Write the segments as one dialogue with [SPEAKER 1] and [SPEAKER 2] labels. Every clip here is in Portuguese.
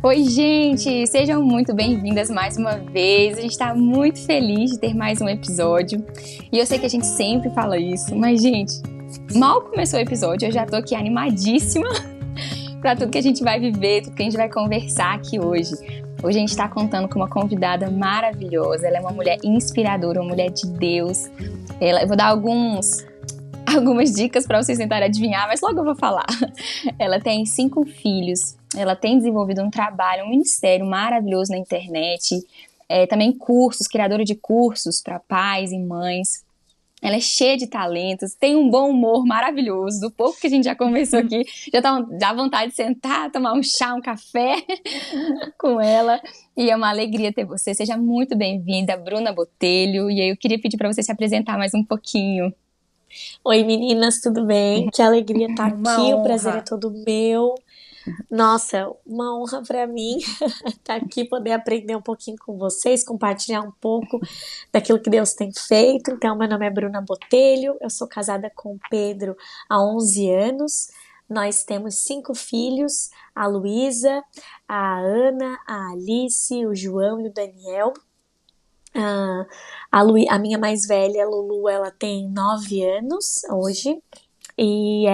[SPEAKER 1] Oi, gente! Sejam muito bem-vindas mais uma vez. A gente tá muito feliz de ter mais um episódio. E eu sei que a gente sempre fala isso, mas, gente, mal começou o episódio, eu já tô aqui animadíssima pra tudo que a gente vai viver, tudo que a gente vai conversar aqui hoje. Hoje a gente tá contando com uma convidada maravilhosa. Ela é uma mulher inspiradora, uma mulher de Deus. Eu vou dar algumas dicas para vocês tentarem adivinhar, mas logo eu vou falar. Ela tem 5 filhos, ela tem desenvolvido um trabalho, um ministério maravilhoso na internet, também cursos, criadora de cursos para pais e mães. Ela é cheia de talentos, tem um bom humor maravilhoso, do pouco que a gente já conversou aqui, já dá vontade de sentar, tomar um chá, um café com ela. E é uma alegria ter você. Seja muito bem-vinda, Bruna Botelho. E aí eu queria pedir para você se apresentar mais um pouquinho.
[SPEAKER 2] Oi meninas, tudo bem? Que alegria estar aqui, o prazer é todo meu. Nossa, uma honra para mim estar aqui, poder aprender um pouquinho com vocês, compartilhar um pouco daquilo que Deus tem feito. Então, meu nome é Bruna Botelho, eu sou casada com o Pedro há 11 anos. Nós temos 5 filhos, a Luísa, a Ana, a Alice, o João e o Daniel. A minha mais velha, a Lulu, ela tem 9 anos hoje. E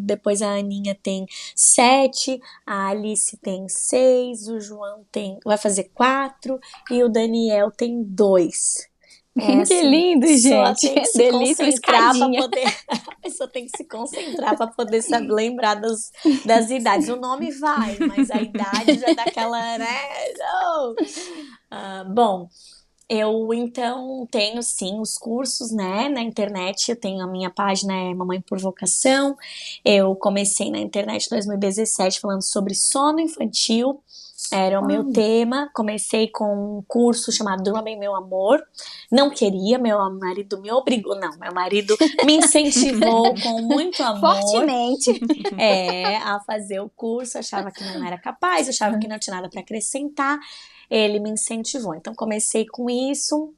[SPEAKER 2] depois a Aninha tem 7, a Alice tem 6, o João vai fazer 4 e o Daniel tem 2.
[SPEAKER 1] Que lindo, gente!
[SPEAKER 2] Tem que se
[SPEAKER 1] Delícia,
[SPEAKER 2] concentrar para poder. A pessoa tem que se concentrar para poder saber lembrar das idades. O nome vai, mas a idade já dá aquela, né? Bom. Eu, então, tenho, sim, os cursos, né, na internet. Eu tenho a minha página, Mamãe por Vocação. Eu comecei na internet em 2017 falando sobre sono infantil. Era o meu tema. Comecei com um curso chamado Durma Bem Meu Amor. Não queria, meu marido me obrigou. Não, meu marido me incentivou com muito amor.
[SPEAKER 1] Fortemente.
[SPEAKER 2] A fazer o curso. Achava que não era capaz, achava que não tinha nada para acrescentar. Ele me incentivou. Então, comecei com isso.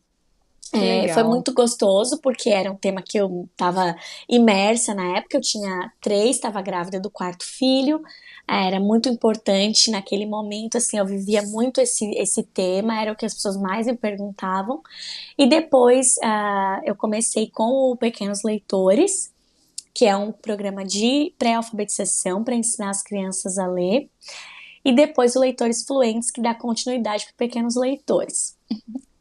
[SPEAKER 2] Foi muito gostoso, porque era um tema que eu estava imersa na época. Eu tinha 3, estava grávida do 4º filho. Era muito importante naquele momento, assim, eu vivia muito esse tema, era o que as pessoas mais me perguntavam. E depois eu comecei com o Pequenos Leitores, que é um programa de pré-alfabetização para ensinar as crianças a ler. E depois o Leitores Fluentes, que dá continuidade para Pequenos Leitores.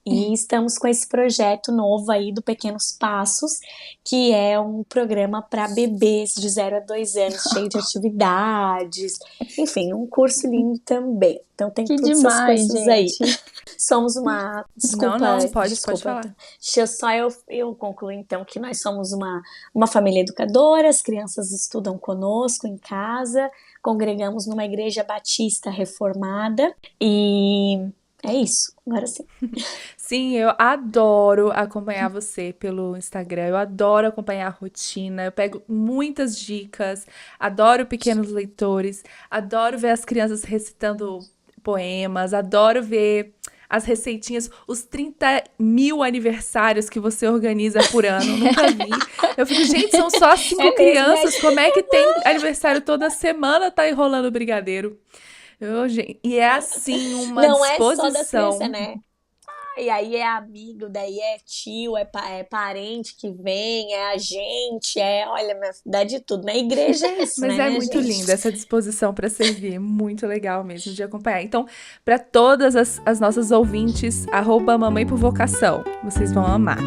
[SPEAKER 2] E estamos com esse projeto novo aí do Pequenos Passos, que é um programa para bebês de 0 a 2 anos, cheio de atividades. Enfim, um curso lindo também. Então tem
[SPEAKER 1] que
[SPEAKER 2] todas
[SPEAKER 1] demais,
[SPEAKER 2] essas coisas
[SPEAKER 1] gente.
[SPEAKER 2] aí. Somos uma... Desculpa,
[SPEAKER 1] Pode falar.
[SPEAKER 2] Deixa eu concluir então que nós somos uma família educadora, as crianças estudam conosco em casa, congregamos numa igreja batista reformada e é isso, agora sim.
[SPEAKER 3] Sim, eu adoro acompanhar você pelo Instagram, eu adoro acompanhar a rotina, eu pego muitas dicas, adoro Pequenos Leitores, adoro ver as crianças recitando poemas, adoro ver as receitinhas, os 30 mil aniversários que você organiza por ano, nunca vi. Eu fico, gente, são só 5 crianças, como é que tem aniversário toda semana, tá enrolando brigadeiro? E é assim, uma
[SPEAKER 2] Não
[SPEAKER 3] disposição.
[SPEAKER 2] Não é só das crianças, né? E aí é amigo, daí é tio, é parente que vem, é a gente, olha, dá de tudo. Na igreja é isso,
[SPEAKER 3] Mas
[SPEAKER 2] né,
[SPEAKER 3] é muito
[SPEAKER 2] gente?
[SPEAKER 3] linda essa disposição para servir, muito legal mesmo de acompanhar. Então, para todas as nossas ouvintes, @mamãe por vocação, vocês vão amar.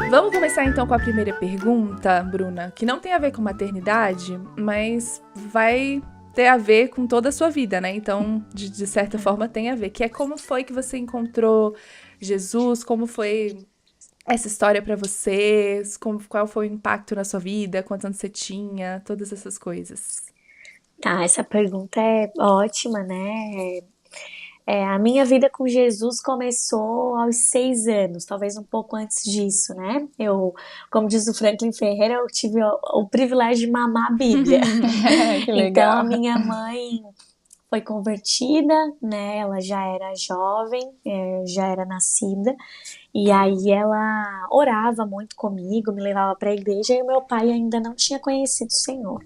[SPEAKER 3] Vamos começar então com a primeira pergunta, Bruna, que não tem a ver com maternidade, mas vai ter a ver com toda a sua vida, né? Então, de certa forma, tem a ver. Que é como foi que você encontrou Jesus, como foi essa história pra você, qual foi o impacto na sua vida, quantos anos você tinha, todas essas coisas.
[SPEAKER 2] Tá, essa pergunta é ótima, né? A minha vida com Jesus começou aos 6 anos, talvez um pouco antes disso, né? Como diz o Franklin Ferreira, eu tive o privilégio de mamar a Bíblia.
[SPEAKER 1] Que legal.
[SPEAKER 2] Então, a minha mãe foi convertida, né? Ela já era jovem, já era nascida. E aí ela orava muito comigo, me levava para a igreja e o meu pai ainda não tinha conhecido o Senhor.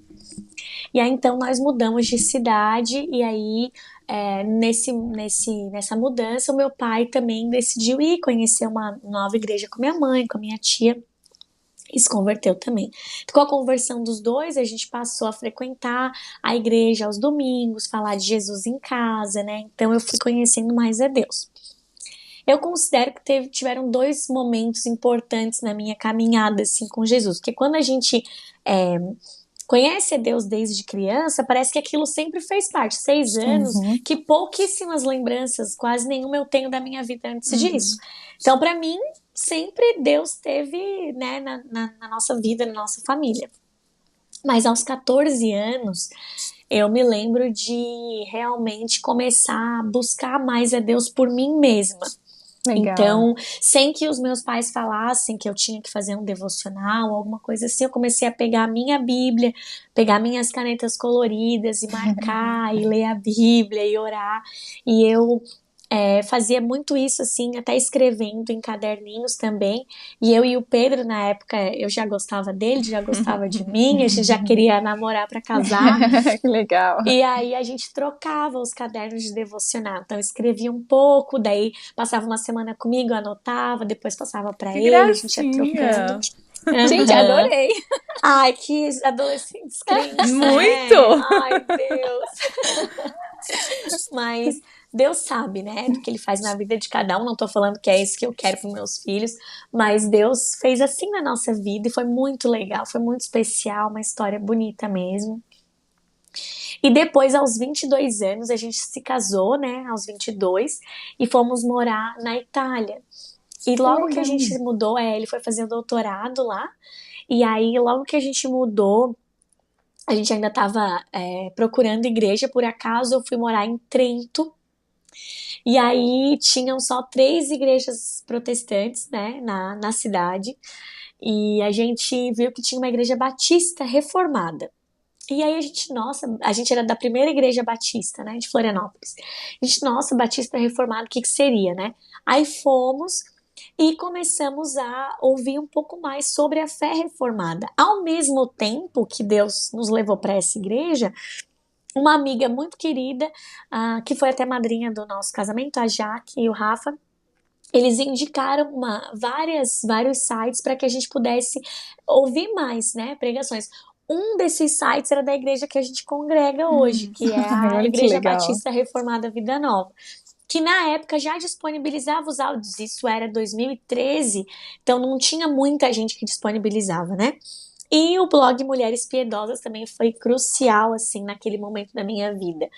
[SPEAKER 2] E aí então nós mudamos de cidade e aí nessa mudança o meu pai também decidiu ir conhecer uma nova igreja com minha mãe, com a minha tia. E se converteu também. Com a conversão dos dois, a gente passou a frequentar a igreja aos domingos, falar de Jesus em casa, né? Então eu fui conhecendo mais a Deus. Eu considero que tiveram dois momentos importantes na minha caminhada assim com Jesus, porque quando a gente conhece a Deus desde criança, parece que aquilo sempre fez parte. 6 anos, que pouquíssimas lembranças, quase nenhuma eu tenho da minha vida antes disso. Então, para mim, sempre Deus teve, né, na nossa vida, na nossa família. Mas aos 14 anos, eu me lembro de realmente começar a buscar mais a Deus por mim mesma.
[SPEAKER 1] Legal.
[SPEAKER 2] Então, sem que os meus pais falassem que eu tinha que fazer um devocional, alguma coisa assim, eu comecei a pegar a minha Bíblia, pegar minhas canetas coloridas e marcar e ler a Bíblia e orar. E eu fazia muito isso, assim, até escrevendo em caderninhos também. E eu e o Pedro, na época, eu já gostava dele, já gostava de mim, a gente já queria namorar para casar.
[SPEAKER 1] Que legal.
[SPEAKER 2] E aí a gente trocava os cadernos de devocional. Então eu escrevia um pouco, daí passava uma semana comigo, eu anotava, depois passava para ele,
[SPEAKER 3] gracinha.
[SPEAKER 2] a gente ia trocando.
[SPEAKER 1] Gente, adorei.
[SPEAKER 2] Ai, que adolescentes crentes.
[SPEAKER 3] Muito!
[SPEAKER 2] Né? Ai, Deus. Mas Deus sabe, né, do que ele faz na vida de cada um. Não tô falando que é isso que eu quero para meus filhos, mas Deus fez assim na nossa vida e foi muito legal, foi muito especial, uma história bonita mesmo. E depois, aos 22 anos, a gente se casou, né, aos 22, e fomos morar na Itália. E logo que a gente mudou, ele foi fazer o doutorado lá, e aí logo que a gente mudou, a gente ainda estava procurando igreja, por acaso eu fui morar em Trento, e aí tinham só 3 igrejas protestantes, né, na cidade, e a gente viu que tinha uma igreja batista reformada. E aí a gente era da primeira igreja batista, né, de Florianópolis. A gente, nossa, batista reformado, o que seria, né? Aí fomos e começamos a ouvir um pouco mais sobre a fé reformada. Ao mesmo tempo que Deus nos levou para essa igreja, uma amiga muito querida, que foi até madrinha do nosso casamento, a Jaque e o Rafa, eles indicaram vários sites para que a gente pudesse ouvir mais, né, pregações. Um desses sites era da igreja que a gente congrega hoje, que é a Igreja Batista Reformada Vida Nova, que na época já disponibilizava os áudios. Isso era 2013, então não tinha muita gente que disponibilizava, né? E o blog Mulheres Piedosas também foi crucial, assim, naquele momento da minha vida.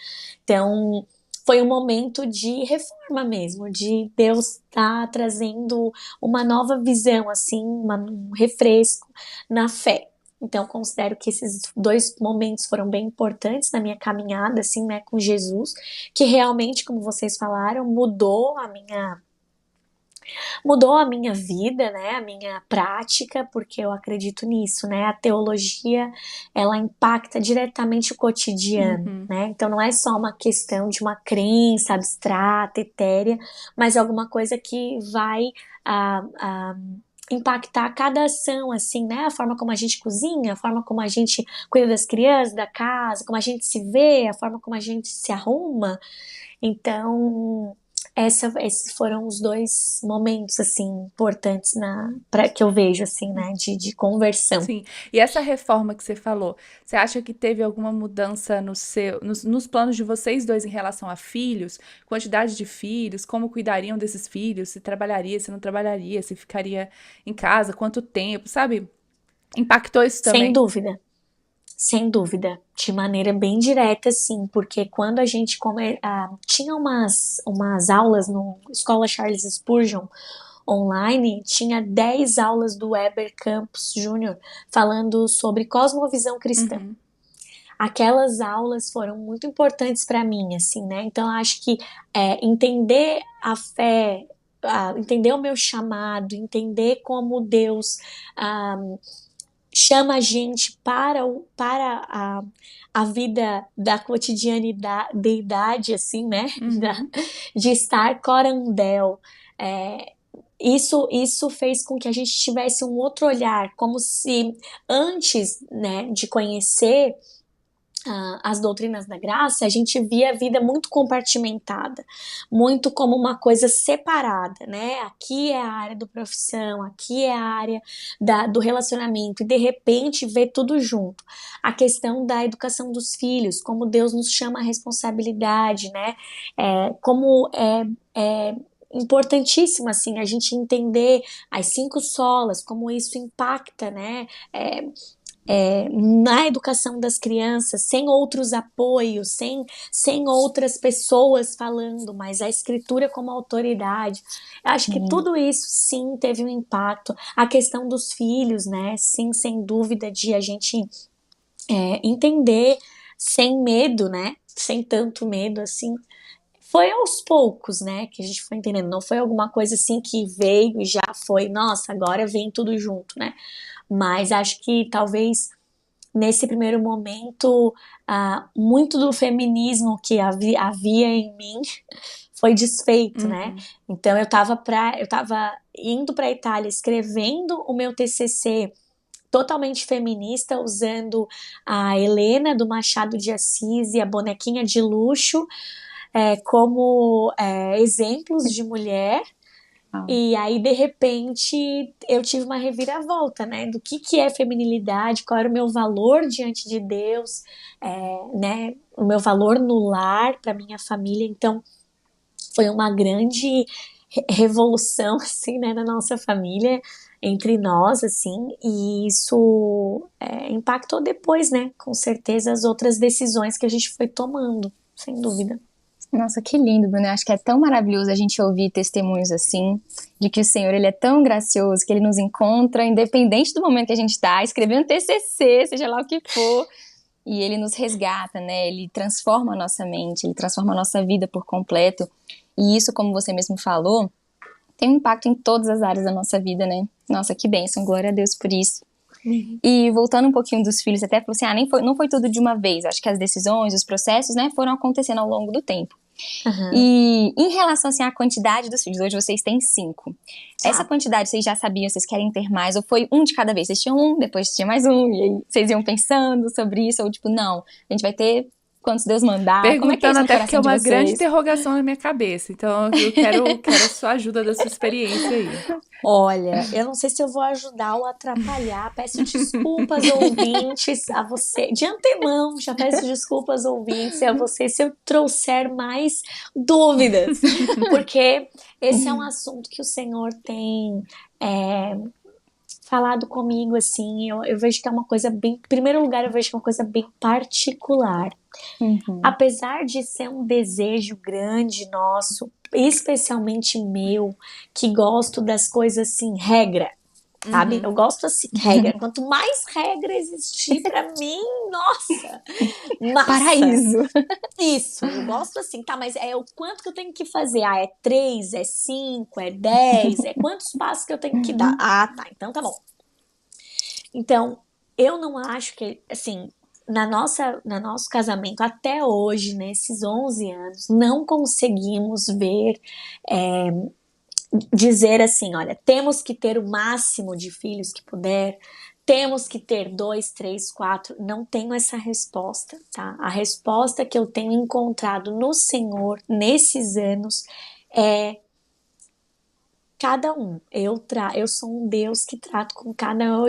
[SPEAKER 2] Então, foi um momento de reforma mesmo, de Deus estar trazendo uma nova visão, assim, um refresco na fé. Então, considero que esses 2 momentos foram bem importantes na minha caminhada, assim, né, com Jesus, que realmente, como vocês falaram, mudou a minha vida, né, a minha prática, porque eu acredito nisso, né, a teologia, ela impacta diretamente o cotidiano, né, então não é só uma questão de uma crença abstrata, etérea, mas alguma coisa que vai impactar cada ação, assim, né, a forma como a gente cozinha, a forma como a gente cuida das crianças, da casa, como a gente se vê, a forma como a gente se arruma. Então, esses foram os 2 momentos, assim, importantes que eu vejo, assim, né, de conversão.
[SPEAKER 3] Sim. E essa reforma que você falou, você acha que teve alguma mudança nos planos de vocês dois em relação a filhos? Quantidade de filhos, como cuidariam desses filhos, se trabalharia, se não trabalharia, se ficaria em casa, quanto tempo, sabe? Impactou isso também?
[SPEAKER 2] Sem dúvida, de maneira bem direta, sim, porque quando a gente tinha umas aulas no Escola Charles Spurgeon online, tinha 10 aulas do Weber Campos Júnior falando sobre cosmovisão cristã. Aquelas aulas foram muito importantes para mim, assim, né? Então, eu acho que entender a fé, entender o meu chamado, entender como Deus chama a gente para a vida da cotidianidade, assim, né? De estar corandel. Isso fez com que a gente tivesse um outro olhar, como se antes, né, de conhecer as doutrinas da graça, a gente via a vida muito compartimentada, muito como uma coisa separada, né? Aqui é a área da profissão, aqui é a área do relacionamento, e de repente vê tudo junto. A questão da educação dos filhos, como Deus nos chama a responsabilidade, né? Como é importantíssimo, assim, a gente entender as 5 solas, como isso impacta, né? Na educação das crianças, sem outros apoios, sem outras pessoas falando, mas a escritura como autoridade. Eu acho que tudo isso, sim, teve um impacto. A questão dos filhos, né? Sim, sem dúvida, de a gente entender sem medo, né? Sem tanto medo, assim. Foi aos poucos, né, que a gente foi entendendo. Não foi alguma coisa assim que veio e já foi, nossa, agora vem tudo junto, né? Mas acho que talvez nesse primeiro momento muito do feminismo que havia em mim foi desfeito, né? Então eu tava indo para a Itália escrevendo o meu TCC totalmente feminista, usando a Helena do Machado de Assis e a bonequinha de luxo como exemplos de mulher. E aí, de repente, eu tive uma reviravolta, né? Do que é feminilidade, qual era o meu valor diante de Deus, né? O meu valor no lar, para minha família. Então, foi uma grande revolução, assim, né? Na nossa família, entre nós, assim. E isso impactou depois, né? Com certeza, as outras decisões que a gente foi tomando, sem dúvida.
[SPEAKER 1] Nossa, que lindo, Bruno. Eu acho que é tão maravilhoso a gente ouvir testemunhos assim, de que o Senhor, ele é tão gracioso, que ele nos encontra, independente do momento que a gente está, escrevendo TCC, seja lá o que for, e ele nos resgata, né? Ele transforma a nossa mente, ele transforma a nossa vida por completo. E isso, como você mesmo falou, tem um impacto em todas as áreas da nossa vida, né? Nossa, que bênção, glória a Deus por isso. E voltando um pouquinho dos filhos, até falou assim, não foi tudo de uma vez. Acho que as decisões, os processos, né, foram acontecendo ao longo do tempo. E em relação, assim, à quantidade dos filhos, hoje vocês têm 5. Essa quantidade, vocês já sabiam, vocês querem ter mais? Ou foi um de cada vez? Vocês tinham um, depois tinha mais um, e aí vocês iam pensando sobre isso? Ou tipo, não, a gente vai ter quantos Deus mandar?
[SPEAKER 3] Perguntando
[SPEAKER 1] como é que é isso no
[SPEAKER 3] até porque é
[SPEAKER 1] coração
[SPEAKER 3] uma
[SPEAKER 1] de
[SPEAKER 3] grande
[SPEAKER 1] vocês?
[SPEAKER 3] interrogação na minha cabeça. Então eu quero a sua ajuda, da sua experiência aí.
[SPEAKER 2] Olha, eu não sei se eu vou ajudar ou atrapalhar. Peço desculpas, ouvintes, a você. De antemão, já peço desculpas, ouvintes, a você se eu trouxer mais dúvidas. Porque esse é um assunto que o Senhor tem falado comigo, assim. Eu vejo que é uma coisa bem... Em primeiro lugar, eu vejo que é uma coisa bem particular. Apesar de ser um desejo grande nosso, especialmente meu, que gosto das coisas assim, regra, sabe? Eu gosto assim, regra. Quanto mais regra existir pra mim, nossa, massa.
[SPEAKER 1] Paraíso.
[SPEAKER 2] Isso, eu gosto assim, tá, mas o quanto que eu tenho que fazer? É 3, é 5, é 10, quantos passos que eu tenho que dar? Ah, tá, então tá bom. Então, eu não acho que, assim, no nosso casamento, até hoje, nesses 11 anos, não conseguimos ver, dizer assim, olha, temos que ter o máximo de filhos que puder, temos que ter 2, 3, 4, não tenho essa resposta, tá? A resposta que eu tenho encontrado no Senhor, nesses anos, é cada um. Eu sou um Deus que trato com cada um.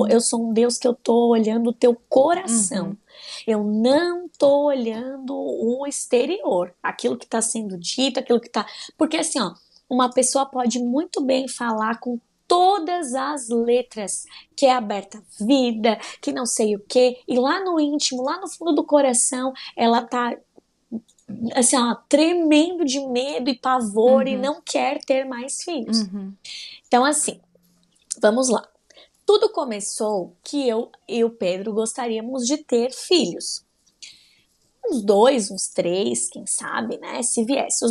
[SPEAKER 2] Eu sou um Deus que eu tô olhando o teu coração. Eu não tô olhando o exterior, aquilo que tá sendo dito, aquilo que tá... Porque assim, ó, uma pessoa pode muito bem falar com todas as letras, que é aberta vida, que não sei o quê, e lá no íntimo, lá no fundo do coração, ela tá assim, ó, tremendo de medo e pavor e não quer ter mais filhos. Então, assim, vamos lá. Tudo começou que eu e o Pedro gostaríamos de ter filhos. Uns 2, uns 3, quem sabe, né? Se viesse.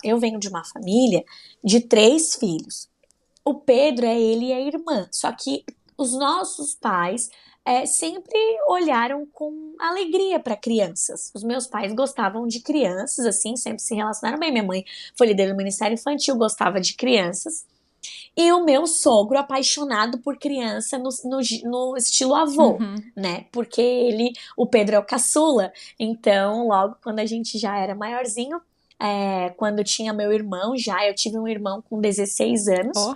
[SPEAKER 2] Eu venho de uma família de 3 filhos. O Pedro ele e a irmã. Só que os nossos pais sempre olharam com alegria para crianças. Os meus pais gostavam de crianças, assim, sempre se relacionaram bem. Minha mãe foi líder do Ministério Infantil, gostava de crianças. E o meu sogro apaixonado por criança no estilo avô, né? Porque o Pedro é o caçula. Então, logo quando a gente já era maiorzinho, quando eu tinha meu irmão eu tive um irmão com 16 anos.
[SPEAKER 3] Ó.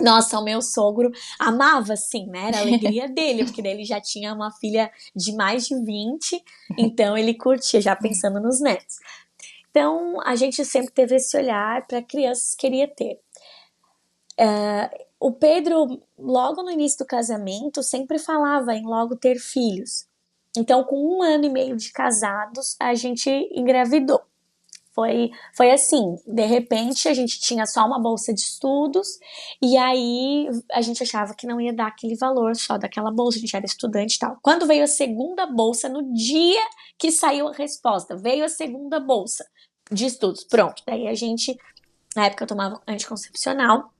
[SPEAKER 2] Nossa, o meu sogro amava, assim, né? Era a alegria dele, porque daí ele já tinha uma filha de mais de 20, então ele curtia, já pensando nos netos. Então, a gente sempre teve esse olhar para crianças que queria ter. O Pedro, logo no início do casamento, sempre falava em logo ter filhos. Então, com 1 ano e meio de casados, a gente engravidou. Foi assim, de repente a gente tinha só uma bolsa de estudos e aí a gente achava que não ia dar aquele valor só daquela bolsa, a gente era estudante e tal. Quando veio a segunda bolsa, no dia que saiu a resposta, veio a segunda bolsa de estudos, pronto. Daí a gente, na época eu tomava anticoncepcional,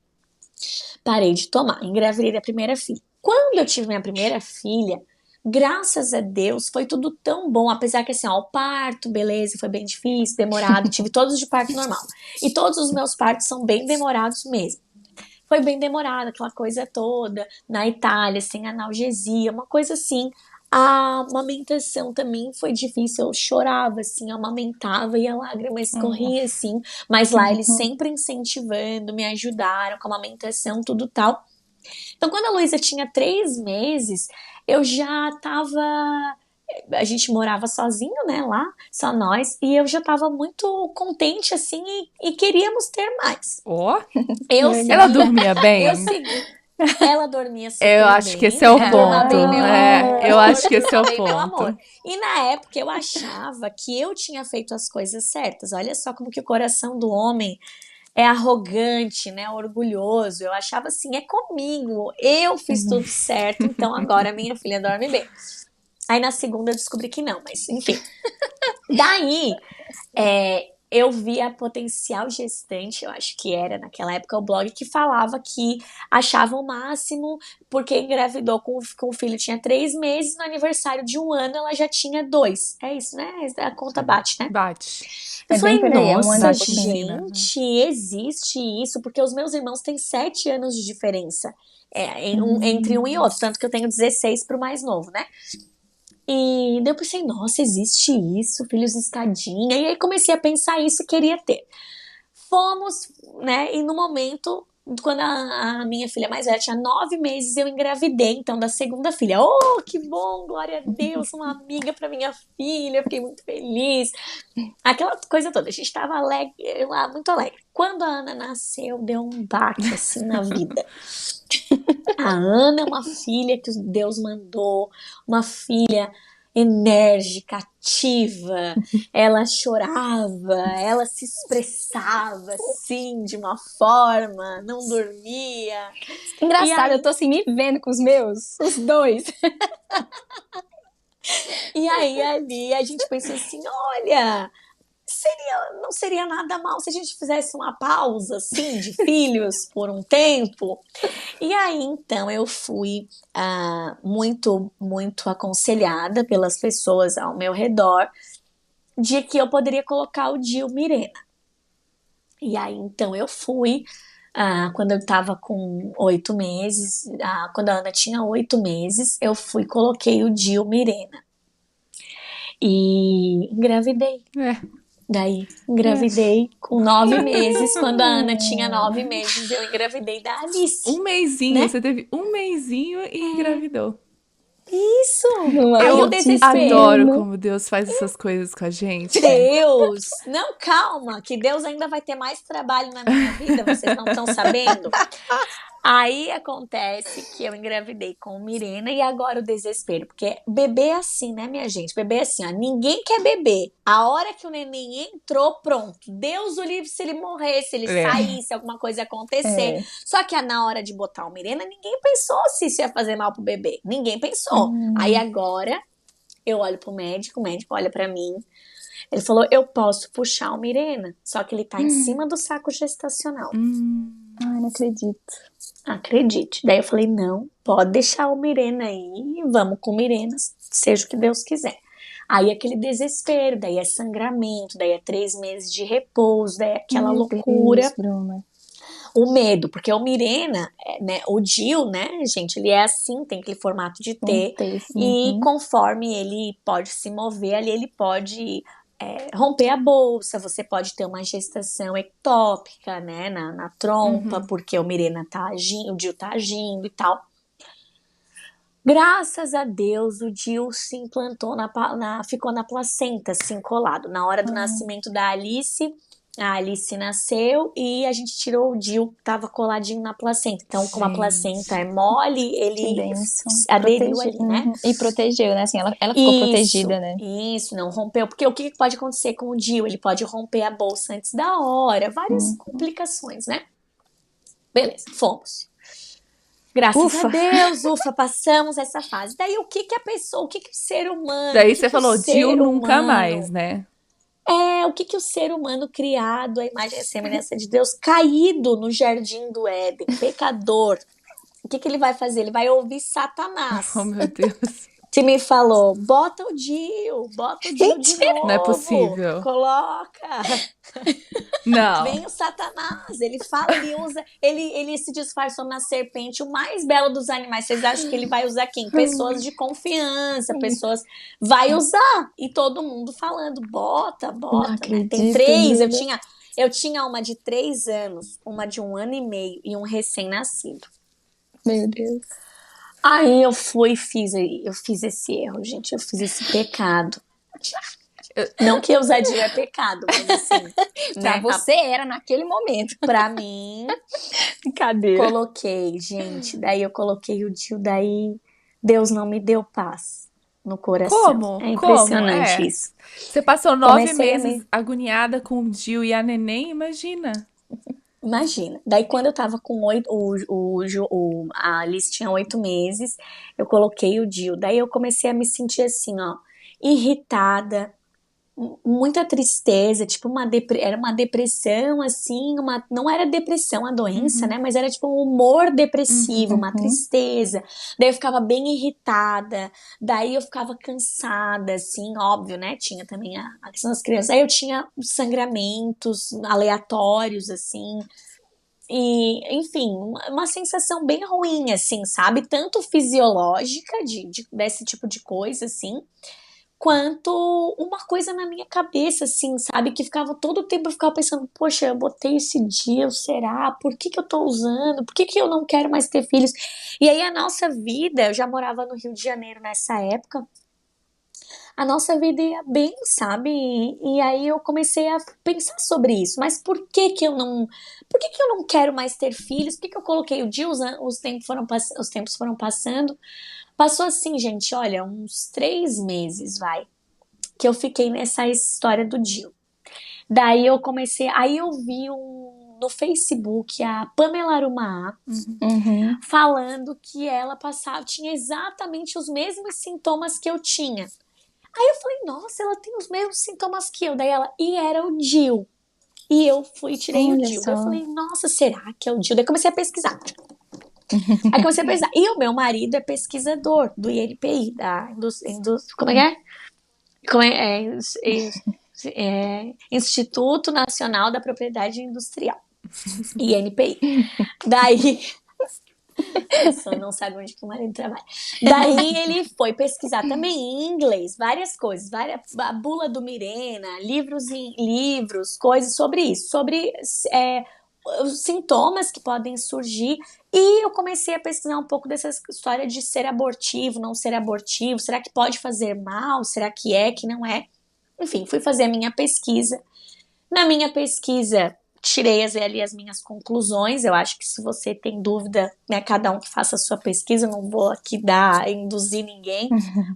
[SPEAKER 2] parei de tomar, engravidei da primeira filha. Quando eu tive minha primeira filha, graças a Deus, foi tudo tão bom, apesar que assim, o parto, beleza, foi bem difícil, demorado, tive todos de parto normal. E todos os meus partos são bem demorados mesmo. Foi bem demorado, aquela coisa toda, na Itália, sem analgesia, uma coisa assim. A amamentação também foi difícil, eu chorava, assim, amamentava e a lágrima escorria, assim. Mas lá eles sempre incentivando, me ajudaram com a amamentação, tudo tal. Então, quando a Luísa tinha 3 meses, eu já tava... A gente morava sozinho, né, lá, só nós, e eu já tava muito contente, assim, e queríamos ter mais.
[SPEAKER 3] Ó.
[SPEAKER 2] Eu
[SPEAKER 3] Ela dormia bem?
[SPEAKER 2] Eu segui. Ela dormia super
[SPEAKER 3] Eu
[SPEAKER 2] bem.
[SPEAKER 3] acho que esse é o ponto. Eu acho que esse é o
[SPEAKER 2] Meu amor.
[SPEAKER 3] ponto.
[SPEAKER 2] E na época eu achava que eu tinha feito as coisas certas. Olha só como que o coração do homem é arrogante, né, orgulhoso. Eu achava assim, é comigo, eu fiz tudo certo, então agora minha filha dorme bem. Aí na segunda eu descobri que não, mas enfim. Daí, eu vi a Potencial Gestante, eu acho que era naquela época o blog, que falava que achava o máximo porque engravidou com o filho, tinha 3 meses, no aniversário de 1 ano ela já tinha 2. É isso, né? A conta bate, né?
[SPEAKER 3] Bate.
[SPEAKER 2] Eu falei,
[SPEAKER 1] bem por aí,
[SPEAKER 2] nossa,
[SPEAKER 3] pouquinho.
[SPEAKER 2] gente, existe isso, porque os meus irmãos têm 7 anos de diferença entre um e outro, tanto que eu tenho 16 pro mais novo, né? E daí eu pensei, nossa, existe isso, filhos escadinha. E aí comecei a pensar isso e queria ter. Fomos, né, e no momento, quando a minha filha mais velha tinha 9 meses, eu engravidei, então, da segunda filha. Oh, que bom, glória a Deus, uma amiga pra minha filha, eu fiquei muito feliz. Aquela coisa toda, a gente tava alegre, muito alegre. Quando a Ana nasceu, deu um baque, assim, na vida. A Ana é uma filha que Deus mandou, uma filha enérgica, ativa, ela chorava, ela se expressava assim, de uma forma, não dormia.
[SPEAKER 1] Engraçado, eu tô assim me vendo com os meus, os dois.
[SPEAKER 2] E aí ali a gente pensou assim, olha, não seria nada mal se a gente fizesse uma pausa assim de filhos por um tempo. E aí então eu fui muito, muito aconselhada pelas pessoas ao meu redor de que eu poderia colocar o Dil Mirena. E aí então eu fui, quando eu tava com 8 meses, quando a Ana tinha 8 meses, eu fui e coloquei o Dil Mirena. E engravidei. Daí, engravidei com 9 meses. Quando a Ana tinha 9 meses, eu engravidei da Alice.
[SPEAKER 3] Um mêsinho,
[SPEAKER 2] né?
[SPEAKER 3] Você teve um mesinho e engravidou.
[SPEAKER 2] Isso!
[SPEAKER 1] Não
[SPEAKER 2] Aí
[SPEAKER 3] Eu
[SPEAKER 2] o desespero.
[SPEAKER 3] adoro como Deus faz essas coisas com a gente.
[SPEAKER 2] Deus! Não, calma, que Deus ainda vai ter mais trabalho na minha vida, vocês não estão sabendo? Aí acontece que eu engravidei com o Mirena e agora o desespero, porque bebê é assim, né, minha gente? Bebê é assim, ó, ninguém quer beber. A hora que o neném entrou, pronto. Deus o livre se ele morresse, se ele saísse, alguma coisa acontecer. Só que na hora de botar o Mirena, ninguém pensou se isso ia fazer mal pro bebê. Ninguém pensou. Aí agora eu olho pro médico, o médico olha pra mim. Ele falou, eu posso puxar o Mirena, só que ele tá em cima do saco gestacional.
[SPEAKER 1] Ai, não acredito.
[SPEAKER 2] Acredite. Daí eu falei, não, pode deixar o Mirena aí, vamos com o Mirena, seja o que Deus quiser. Aí aquele desespero, daí é sangramento, daí é 3 meses de repouso, daí é aquela
[SPEAKER 1] Meu
[SPEAKER 2] loucura.
[SPEAKER 1] Deus, Bruna.
[SPEAKER 2] O medo, porque o Mirena, né, o DIU, né, gente, ele é assim, tem aquele formato de T, e conforme ele pode se mover ali, ele pode romper a bolsa, você pode ter uma gestação ectópica, né, na trompa, porque o Mirena tá agindo, o DIU tá agindo e tal. Graças a Deus, o DIU se implantou, ficou na placenta, assim, colado. Na hora do nascimento da Alice, a Alice nasceu e a gente tirou o DIU, tava coladinho na placenta. Então, como a placenta é mole, ele aderiu ali, né?
[SPEAKER 1] E protegeu, né? Assim, ela ficou protegida, né?
[SPEAKER 2] Isso, não rompeu. Porque o que pode acontecer com o DIU? Ele pode romper a bolsa antes da hora, várias complicações, né? Beleza, fomos. Graças a Deus, passamos essa fase. Daí o que a pessoa, o que o ser humano...
[SPEAKER 3] Daí você falou, DIU nunca mais, né?
[SPEAKER 2] O que o ser humano criado, a imagem e a semelhança de Deus, caído no jardim do Éden, pecador, o que ele vai fazer? Ele vai ouvir Satanás.
[SPEAKER 3] Oh, meu Deus.
[SPEAKER 2] Que me falou, bota o DIU de novo.
[SPEAKER 3] Não é possível.
[SPEAKER 2] Coloca.
[SPEAKER 3] Não.
[SPEAKER 2] Vem o Satanás, ele fala, ele usa, ele se disfarçou na serpente, o mais belo dos animais. Vocês acham que ele vai usar quem? Pessoas de confiança, pessoas... Vai usar. E todo mundo falando, bota. Né? Tem 3, eu tinha uma de 3 anos, uma de 1 ano e meio e um recém-nascido.
[SPEAKER 1] Meu Deus.
[SPEAKER 2] Aí eu fiz esse erro, gente, eu fiz esse pecado. Não que ousadia é pecado, mas assim...
[SPEAKER 1] Pra você era naquele momento.
[SPEAKER 2] Pra mim...
[SPEAKER 1] Brincadeira.
[SPEAKER 2] Coloquei, gente. Daí eu coloquei o DIU, daí Deus não me deu paz no coração.
[SPEAKER 3] Como?
[SPEAKER 2] É impressionante isso.
[SPEAKER 3] Você passou 9 meses agoniada com o DIU e a neném, imagina.
[SPEAKER 2] Imagina. Daí quando eu tava com a Alice tinha 8 meses, eu coloquei o DIU. Daí eu comecei a me sentir assim, ó, irritada, muita tristeza, tipo era uma depressão, assim, não era depressão a doença, né, mas era tipo um humor depressivo, uma tristeza, daí eu ficava bem irritada, daí eu ficava cansada, assim, óbvio, né, tinha também a questão das crianças, aí eu tinha sangramentos aleatórios, assim, e, enfim, uma sensação bem ruim, assim, sabe, tanto fisiológica, desse tipo de coisa, assim, quanto uma coisa na minha cabeça, assim, sabe? Que ficava todo o tempo, eu ficava pensando, poxa, eu botei esse DIU, será? Por que eu tô usando? Por que eu não quero mais ter filhos? E aí a nossa vida, eu já morava no Rio de Janeiro nessa época, a nossa vida ia bem, sabe? E aí eu comecei a pensar sobre isso. Mas por que eu não quero mais ter filhos? Por que eu coloquei o DIU? Os tempos foram passando. Passou assim, gente, olha, uns 3 meses, que eu fiquei nessa história do DIU. Daí eu vi no Facebook a Pamela Arumá falando que ela tinha exatamente os mesmos sintomas que eu tinha. Aí eu falei, nossa, ela tem os mesmos sintomas que eu. E era o DIU. E eu fui e tirei o DIU. Daí eu falei, nossa, será que é o DIU? Daí comecei a pesquisar. E o meu marido é pesquisador do INPI, como é que é? Instituto Nacional da Propriedade Industrial, INPI. Daí você não sabe onde que o marido trabalha. Daí ele foi pesquisar também em inglês, várias coisas, a bula do Mirena, livros, coisas sobre isso, sobre os sintomas que podem surgir, e eu comecei a pesquisar um pouco dessa história de ser abortivo, não ser abortivo, será que pode fazer mal, será que não é? Enfim, fui fazer a minha pesquisa. Na minha pesquisa, tirei ali as minhas conclusões. Eu acho que se você tem dúvida, né, cada um que faça a sua pesquisa, eu não vou aqui induzir ninguém,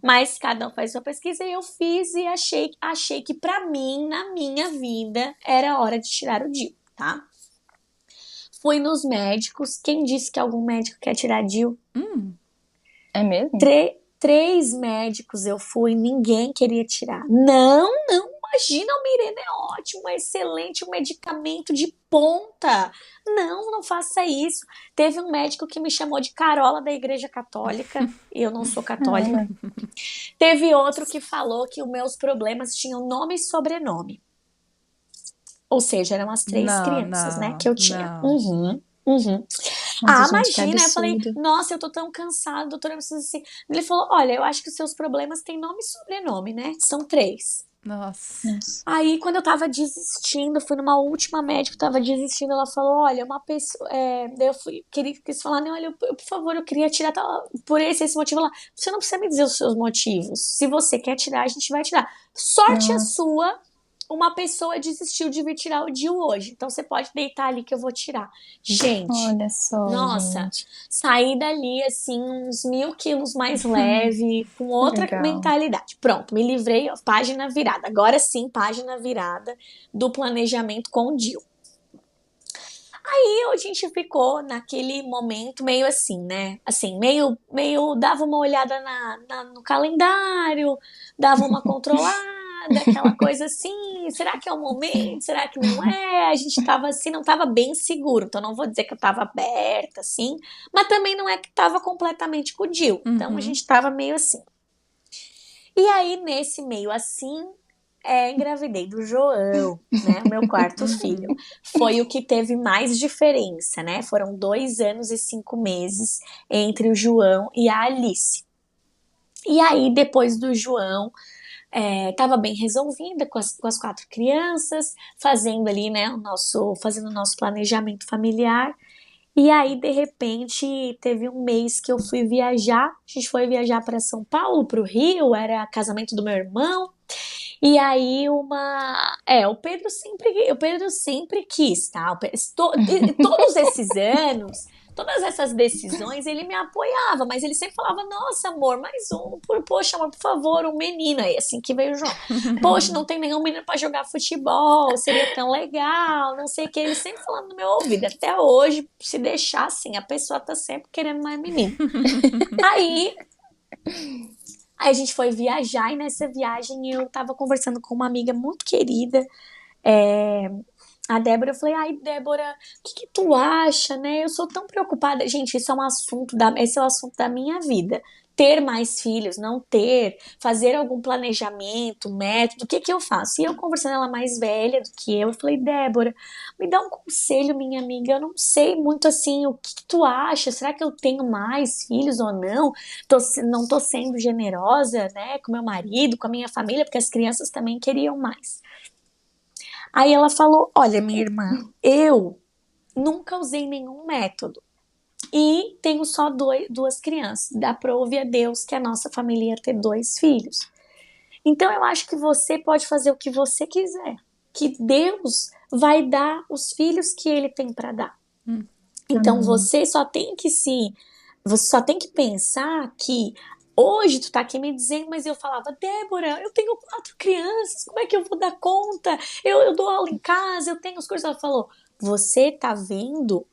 [SPEAKER 2] mas cada um faz a sua pesquisa, e eu fiz e achei que pra mim, na minha vida, era hora de tirar o DIU, tá? Fui nos médicos. Quem disse que algum médico quer tirar DIU?
[SPEAKER 1] É mesmo?
[SPEAKER 2] 3 médicos eu fui, ninguém queria tirar. Não imagina, o Mirena é ótimo, é excelente, um medicamento de ponta. Não faça isso. Teve um médico que me chamou de Carola da Igreja Católica, e eu não sou católica. Teve outro que falou que os meus problemas tinham nome e sobrenome. Ou seja, eram as 3 crianças, né, que eu tinha.
[SPEAKER 1] Nossa, gente,
[SPEAKER 2] Imagina, eu falei, nossa, eu tô tão cansada, doutora, eu preciso assim. Ele falou, olha, eu acho que os seus problemas têm nome e sobrenome, né? São 3.
[SPEAKER 3] Nossa.
[SPEAKER 2] Aí, quando eu tava desistindo, fui numa última médica, tava desistindo, ela falou, olha, uma pessoa, daí eu quis falar, não, olha, por favor, eu queria tirar por esse motivo lá. Você não precisa me dizer os seus motivos. Se você quer tirar, a gente vai tirar. Sorte a sua, uma pessoa desistiu de vir tirar o DIU hoje. Então você pode deitar ali que eu vou tirar. Gente,
[SPEAKER 1] olha só,
[SPEAKER 2] nossa,
[SPEAKER 1] gente.
[SPEAKER 2] saí dali assim, uns 1000 quilos mais leve, com outra
[SPEAKER 1] Legal.
[SPEAKER 2] mentalidade. Pronto, me livrei, ó, página virada. Agora sim, página virada do planejamento com o DIU. Aí a gente ficou naquele momento meio assim, né? Assim, meio dava uma olhada no calendário, dava uma controlada, aquela coisa assim, será que é o momento? Será que não é? A gente tava assim, não tava bem seguro, então não vou dizer que eu tava aberta, assim, mas também não é que tava completamente com o DIU, então a gente tava meio assim. E aí, nesse meio assim, engravidei do João, né, meu 4º filho. Foi o que teve mais diferença, né? Foram 2 anos e 5 meses entre o João e a Alice. E aí, depois do João, tava bem resolvida com as 4 crianças, fazendo ali, né, fazendo o nosso planejamento familiar. E aí, de repente, teve um mês que eu fui viajar. A gente foi viajar para São Paulo, para o Rio, era casamento do meu irmão. E aí o Pedro sempre quis, tá? Todos esses anos, todas essas decisões, ele me apoiava, mas ele sempre falava, nossa, amor, mais um, poxa, amor, por favor, um menino. Aí assim que veio o João. Poxa, não tem nenhum menino pra jogar futebol, seria tão legal, não sei o que. Ele sempre falando no meu ouvido, até hoje, se deixar assim, a pessoa tá sempre querendo mais menino. Aí a gente foi viajar e nessa viagem eu tava conversando com uma amiga muito querida, a Débora. Eu falei, ai, Débora, o que tu acha, né? Eu sou tão preocupada. Gente, esse é o assunto da minha vida. Ter mais filhos, não ter, fazer algum planejamento, método, o que eu faço? E eu conversando, ela mais velha do que eu falei, Débora, me dá um conselho, minha amiga, eu não sei muito assim, o que tu acha? Será que eu tenho mais filhos ou não? Não tô sendo generosa, né, com meu marido, com a minha família, porque as crianças também queriam mais. Aí ela falou, olha, minha irmã, eu nunca usei nenhum método e tenho só 2 crianças. Dá pra ouvir a Deus que a nossa família ia ter 2 filhos. Então eu acho que você pode fazer o que você quiser, que Deus vai dar os filhos que Ele tem para dar. Então você só tem que pensar que hoje tu tá aqui me dizendo, mas eu falava, Débora, eu tenho 4 crianças, como é que eu vou dar conta? Eu dou aula em casa, eu tenho as coisas. Ela falou, você tá vendo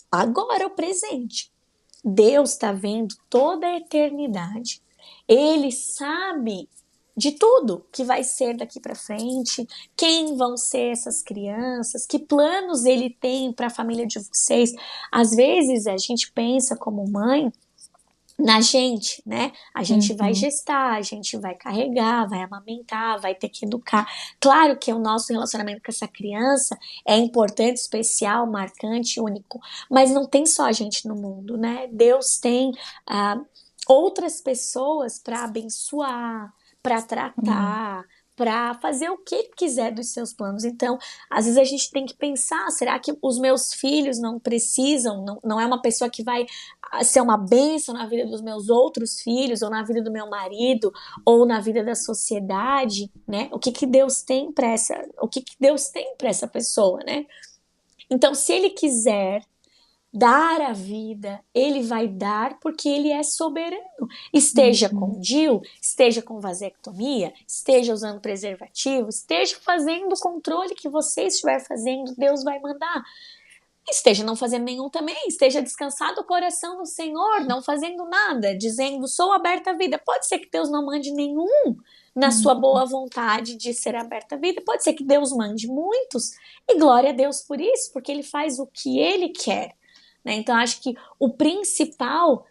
[SPEAKER 2] agora o presente. Deus tá vendo toda a eternidade. Ele sabe de tudo que vai ser daqui para frente, quem vão ser essas crianças, que planos ele tem para a família de vocês. Às vezes a gente pensa como mãe na gente, né? A gente vai gestar, a gente vai carregar, vai amamentar, vai ter que educar. Claro que o nosso relacionamento com essa criança é importante, especial, marcante, único, mas não tem só a gente no mundo, né? Deus tem outras pessoas para abençoar, para tratar, para fazer o que quiser dos seus planos. Então, às vezes a gente tem que pensar, será que os meus filhos não precisam, não é uma pessoa que vai ser uma bênção na vida dos meus outros filhos, ou na vida do meu marido, ou na vida da sociedade, né? O que Deus tem para essa pessoa, né? Então, se ele quiser dar a vida, ele vai dar porque ele é soberano. Esteja com DIU, esteja com vasectomia, esteja usando preservativo, esteja fazendo o controle que você estiver fazendo, Deus vai mandar. Esteja não fazendo nenhum também, esteja descansado o coração no Senhor, não fazendo nada, dizendo, sou aberta à vida. Pode ser que Deus não mande nenhum, na sua boa vontade de ser aberta à vida. Pode ser que Deus mande muitos, e glória a Deus por isso, porque ele faz o que ele quer, né? Então, acho que o principal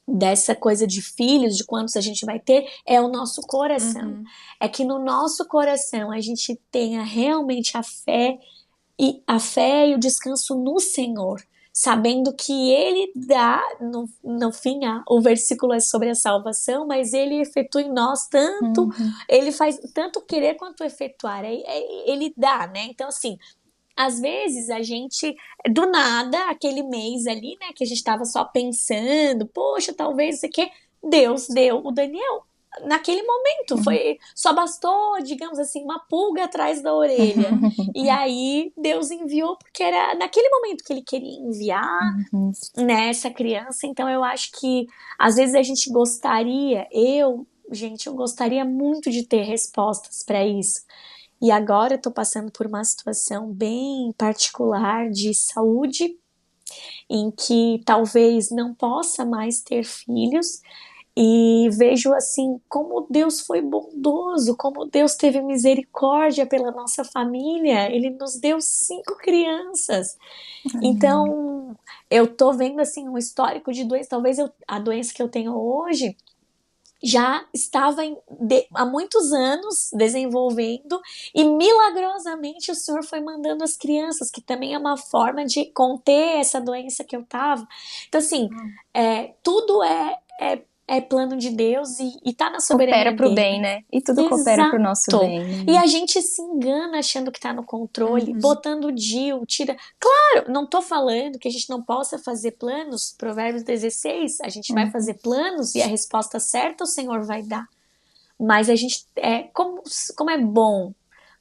[SPEAKER 2] dessa coisa de filhos, de quantos a gente vai ter, é o nosso coração. É que no nosso coração a gente tenha realmente a fé e o descanso no Senhor, sabendo que Ele dá, no fim, o versículo é sobre a salvação, mas Ele efetua em nós tanto, Ele faz tanto querer quanto efetuar, Ele dá, né? Então, assim, às vezes a gente, do nada, aquele mês ali, né, que a gente tava só pensando, poxa, talvez isso aqui, Deus deu o Daniel. Naquele momento, só bastou, digamos assim, uma pulga atrás da orelha. E aí Deus enviou, porque era naquele momento que ele queria enviar, né, essa criança. Então eu acho que às vezes a gente gostaria, eu gostaria muito de ter respostas para isso. E agora eu tô passando por uma situação bem particular de saúde, em que talvez não possa mais ter filhos, e vejo assim como Deus foi bondoso, como Deus teve misericórdia pela nossa família. Ele nos deu 5 crianças. Então eu tô vendo assim um histórico de doença. Talvez a doença que eu tenho hoje já estava há muitos anos desenvolvendo, e milagrosamente o Senhor foi mandando as crianças, que também é uma forma de conter essa doença que eu tava. Então assim, tudo é plano de Deus e tá na soberania
[SPEAKER 1] Coopera pro
[SPEAKER 2] dele.
[SPEAKER 1] bem, né? E tudo coopera pro nosso bem. Né?
[SPEAKER 2] E a gente se engana achando que tá no controle, botando o DIU, tira... Claro, não tô falando que a gente não possa fazer planos, Provérbios 16, a gente vai fazer planos e a resposta certa o Senhor vai dar. Mas a gente, como é bom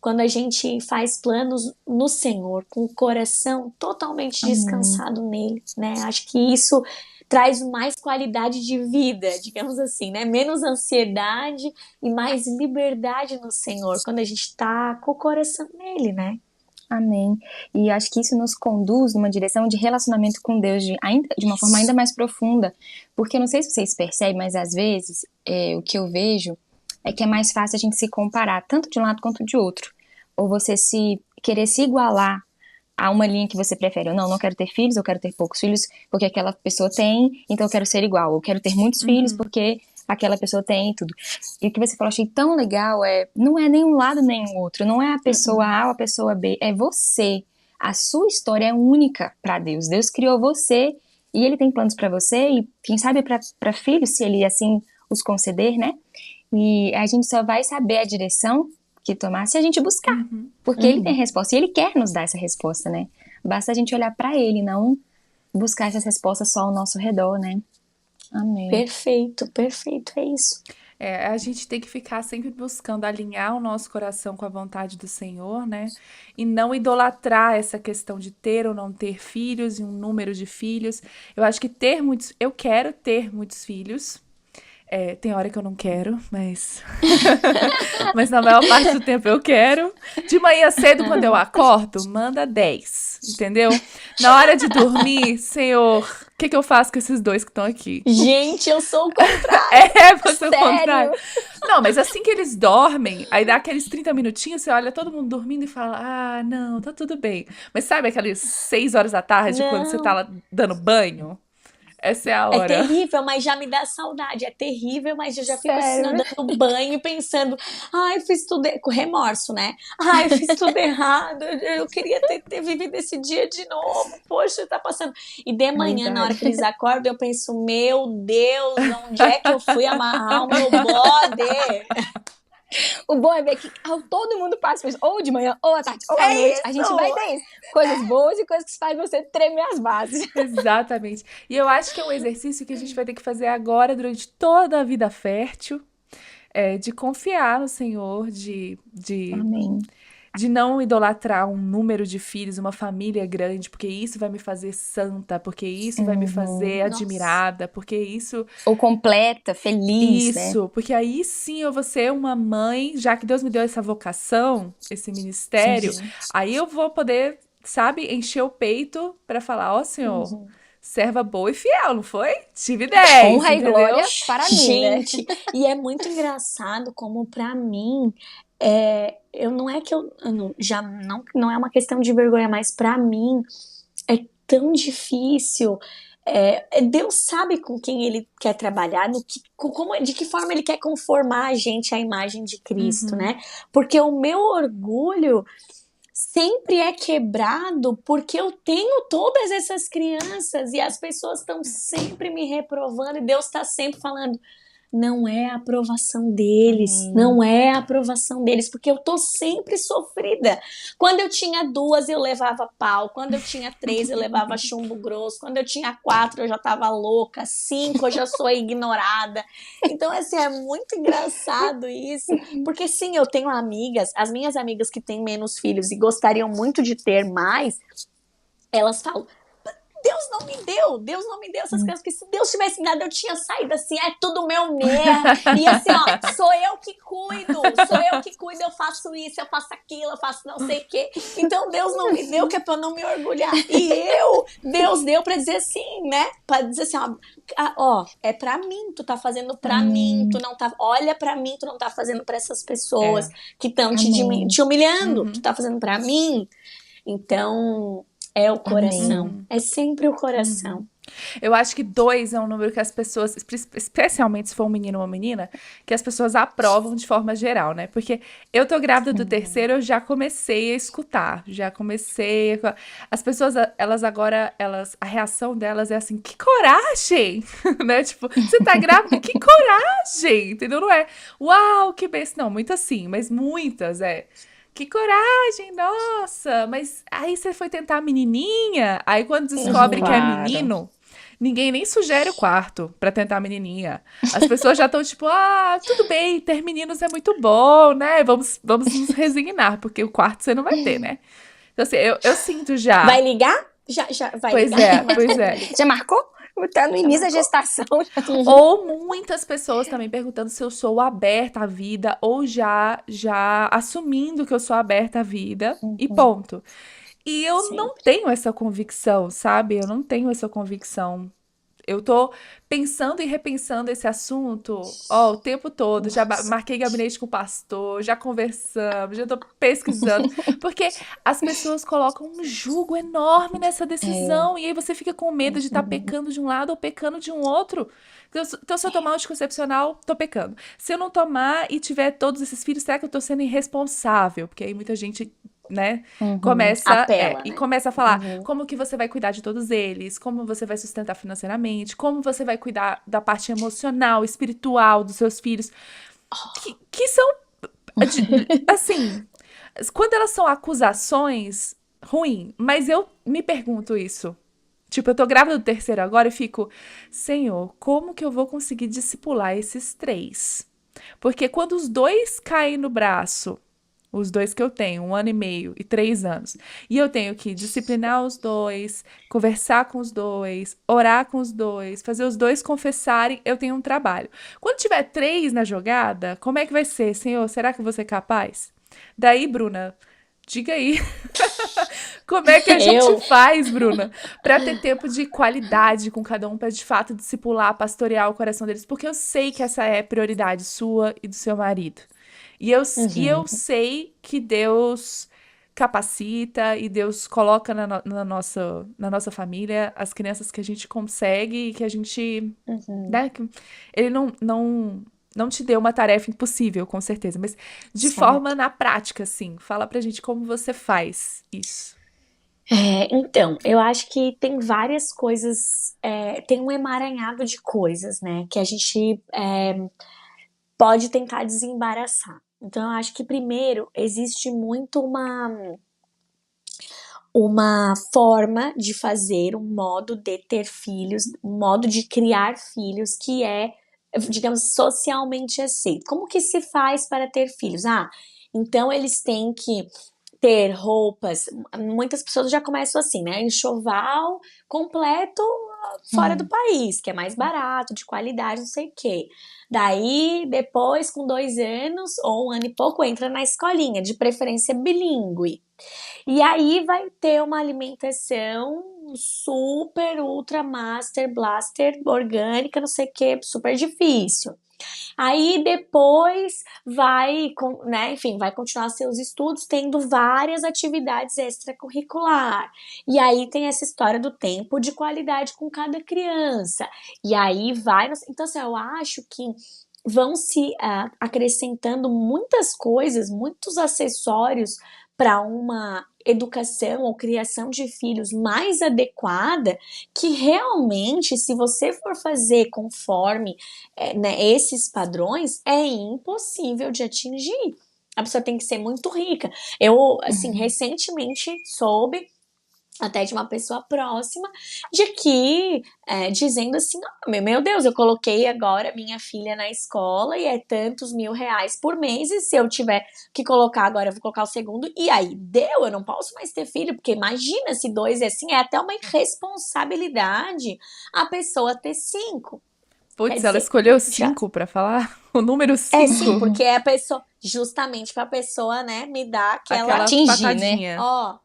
[SPEAKER 2] quando a gente faz planos no Senhor, com o coração totalmente descansado nele, né? Acho que isso traz mais qualidade de vida, digamos assim, né? Menos ansiedade e mais liberdade no Senhor, quando a gente tá com o coração nele, né?
[SPEAKER 1] Amém. E acho que isso nos conduz numa direção de relacionamento com Deus de uma forma ainda mais profunda, porque eu não sei se vocês percebem, mas às vezes o que eu vejo é que é mais fácil a gente se comparar, tanto de um lado quanto de outro, ou você querer se igualar a uma linha que você prefere. Eu não quero ter filhos, eu quero ter poucos filhos porque aquela pessoa tem, então eu quero ser igual. Eu quero ter muitos filhos porque aquela pessoa tem tudo. E o que você falou, achei tão legal, não é nem um lado nem o outro, não é a pessoa A ou a pessoa B, é você. A sua história é única para Deus. Deus criou você e Ele tem planos para você e quem sabe para filhos, se Ele assim os conceder, né? E a gente só vai saber a direção que tomar se a gente buscar, porque Ele tem resposta e Ele quer nos dar essa resposta, né? Basta a gente olhar para Ele, não buscar essas respostas só ao nosso redor, né? Amém.
[SPEAKER 2] Perfeito, é isso.
[SPEAKER 3] A gente tem que ficar sempre buscando alinhar o nosso coração com a vontade do Senhor, né? E não idolatrar essa questão de ter ou não ter filhos e um número de filhos. Eu acho que eu quero ter muitos filhos. Tem hora que eu não quero, mas mas na maior parte do tempo eu quero. De manhã cedo, quando eu acordo, manda 10, entendeu? Na hora de dormir, Senhor, o que eu faço com esses 2 que estão aqui?
[SPEAKER 2] Gente, eu sou o contrário.
[SPEAKER 3] Você é o contrário. Não, mas assim que eles dormem, aí dá aqueles 30 minutinhos, você olha todo mundo dormindo e fala, não, tá tudo bem. Mas sabe aquelas 6 horas da tarde, quando você tá lá dando banho? Essa é a hora.
[SPEAKER 2] É terrível, mas já me dá saudade. É terrível, mas eu já fico assim, dando banho e pensando, eu fiz tudo com remorso, né? Eu fiz tudo errado. Eu queria ter vivido esse dia de novo. Poxa, tá passando. E de manhã, na hora que eles acordam, eu penso, meu Deus, onde é que eu fui amarrar o meu bode?
[SPEAKER 1] O bom é ver que todo mundo passa por isso, ou de manhã, ou à tarde, ou à noite.
[SPEAKER 2] Isso.
[SPEAKER 1] A gente vai ter isso. Coisas boas e coisas que fazem você tremer as bases.
[SPEAKER 3] Exatamente. E eu acho que é um exercício que a gente vai ter que fazer agora, durante toda a vida fértil, de confiar no Senhor,
[SPEAKER 1] Amém.
[SPEAKER 3] De não idolatrar um número de filhos, uma família grande, porque isso vai me fazer santa, porque isso vai me fazer admirada, porque isso...
[SPEAKER 1] Ou completa, feliz,
[SPEAKER 3] Isso, né? Porque aí sim eu vou ser uma mãe, já que Deus me deu essa vocação, esse ministério, aí eu vou poder, sabe, encher o peito para falar, Senhor, serva boa e fiel, não foi? Tive 10,
[SPEAKER 1] Honra e
[SPEAKER 3] entendeu?
[SPEAKER 1] glória para mim, né?
[SPEAKER 2] Gente, e é muito engraçado como pra mim, eu não é que eu não, já não é uma questão de vergonha, mas pra mim é tão difícil. Deus sabe com quem ele quer trabalhar, de que forma ele quer conformar a gente à imagem de Cristo,
[SPEAKER 3] Uhum.
[SPEAKER 2] né? Porque o meu orgulho sempre é quebrado porque eu tenho todas essas crianças e as pessoas estão sempre me reprovando e Deus está sempre falando. Não é a aprovação deles, não é a aprovação deles, porque eu tô sempre sofrida. Quando eu tinha 2, eu levava pau. Quando eu tinha 3, eu levava chumbo grosso. Quando eu tinha 4, eu já tava louca. 5, eu já sou ignorada. Então, assim, é muito engraçado isso. Porque, sim, eu tenho amigas, as minhas amigas que têm menos filhos e gostariam muito de ter mais, elas falam, Deus não me deu essas crianças, porque se Deus tivesse dado, eu tinha saído assim, é tudo meu mesmo, e assim, ó, sou eu que cuido, eu faço isso, eu faço aquilo, eu faço não sei o quê, então Deus não me deu, que é pra eu não me orgulhar, e Deus deu pra dizer assim, né, pra dizer assim, ó, é pra mim, tu tá fazendo pra mim, tu não tá, olha pra mim, tu não tá fazendo pra essas pessoas que estão te humilhando, tu tá fazendo pra mim, então... É o coração. É sempre o coração.
[SPEAKER 3] Eu acho que 2 é um número que as pessoas, especialmente se for um menino ou uma menina, que as pessoas aprovam de forma geral, né? Porque eu tô grávida do terceiro, eu já comecei a escutar, as pessoas, a reação delas é assim, que coragem, né? Tipo, você tá grávida? Que coragem, entendeu? Não é, uau, que besta, não, muito assim, mas muitas, que coragem, nossa! Mas aí você foi tentar a menininha, aí quando descobre que é
[SPEAKER 1] Claro.
[SPEAKER 3] menino, ninguém nem sugere o quarto pra tentar a menininha. As pessoas já estão tipo, tudo bem, ter meninos é muito bom, né? Vamos nos resignar, porque o quarto você não vai ter, né? Então assim, eu sinto já.
[SPEAKER 2] Vai ligar? Já vai
[SPEAKER 3] Pois
[SPEAKER 2] ligar?
[SPEAKER 3] é.
[SPEAKER 1] Já marcou? Tá no início da gestação.
[SPEAKER 3] Ou muitas pessoas também perguntando se eu sou aberta à vida, ou já assumindo que eu sou aberta à vida, e ponto. E eu não
[SPEAKER 2] Sempre.
[SPEAKER 3] tenho essa convicção, sabe? Eu não tenho essa convicção. Eu tô pensando e repensando esse assunto, o tempo todo. Já marquei gabinete com o pastor, já conversamos, já tô pesquisando. Porque as pessoas colocam um julgo enorme nessa decisão. E aí você fica com medo de estar pecando de um lado ou pecando de um outro. Então, se eu tomar um anticoncepcional, tô pecando. Se eu não tomar e tiver todos esses filhos, será que eu tô sendo irresponsável? Porque aí muita gente, né,
[SPEAKER 2] Apela, né?
[SPEAKER 3] começa a falar como que você vai cuidar de todos eles, como você vai sustentar financeiramente, como você vai cuidar da parte emocional, espiritual dos seus filhos, que são, assim, quando elas são acusações, ruim, mas eu me pergunto isso. Tipo, eu tô grávida do terceiro agora e fico, Senhor, como que eu vou conseguir discipular esses 3? Porque quando os 2 caem no braço, os 2 que eu tenho, 1 ano e meio e 3 anos, e eu tenho que disciplinar os 2, conversar com os 2, orar com os 2, fazer os 2 confessarem, eu tenho um trabalho. Quando tiver 3 na jogada, como é que vai ser, Senhor? Será que eu vou ser capaz? Daí, Bruna, diga aí. Como é que a gente faz, Bruna, pra ter tempo de qualidade com cada um, pra de fato discipular, pastorear o coração deles? Porque eu sei que essa é prioridade sua e do seu marido. E eu sei que Deus capacita e Deus coloca na nossa família as crianças que a gente consegue e que a gente, né, ele não te deu uma tarefa impossível, com certeza, mas de forma na prática, assim, fala pra gente como você faz isso.
[SPEAKER 2] Então, eu acho que tem várias coisas, tem um emaranhado de coisas, né, que a gente pode tentar desembaraçar. Então, eu acho que primeiro existe muito uma forma de fazer, um modo de ter filhos, um modo de criar filhos que é, digamos, socialmente aceito. Como que se faz para ter filhos? Então eles têm que ter roupas, muitas pessoas já começam assim, né? Enxoval completo fora do país, que é mais barato, de qualidade, não sei o quê. Daí, depois, com 2 anos ou 1 ano e pouco, entra na escolinha, de preferência bilíngue. E aí vai ter uma alimentação super, ultra, master, blaster, orgânica, não sei o que, super difícil. Aí depois vai, né, enfim, vai continuar seus estudos tendo várias atividades extracurricular. E aí tem essa história do tempo de qualidade com cada criança. E aí vai, então assim, eu acho que vão se acrescentando muitas coisas, muitos acessórios para uma educação ou criação de filhos mais adequada, que realmente, se você for fazer conforme né, esses padrões, é impossível de atingir. A pessoa tem que ser muito rica. Eu, assim, recentemente soube até de uma pessoa próxima, de que, dizendo assim, oh, meu Deus, eu coloquei agora minha filha na escola e é tantos R$ 1.000 por mês, e se eu tiver que colocar agora, eu vou colocar o segundo, e aí deu, eu não posso mais ter filho, porque imagina se 2 é assim, é até uma irresponsabilidade a pessoa ter 5.
[SPEAKER 3] Putz, ela escolheu 5 pra falar? O número 5?
[SPEAKER 2] Sim, porque é a pessoa, justamente pra pessoa, né, me dar aquela
[SPEAKER 1] atingir,
[SPEAKER 3] patadinha.
[SPEAKER 1] né?
[SPEAKER 2] Ó,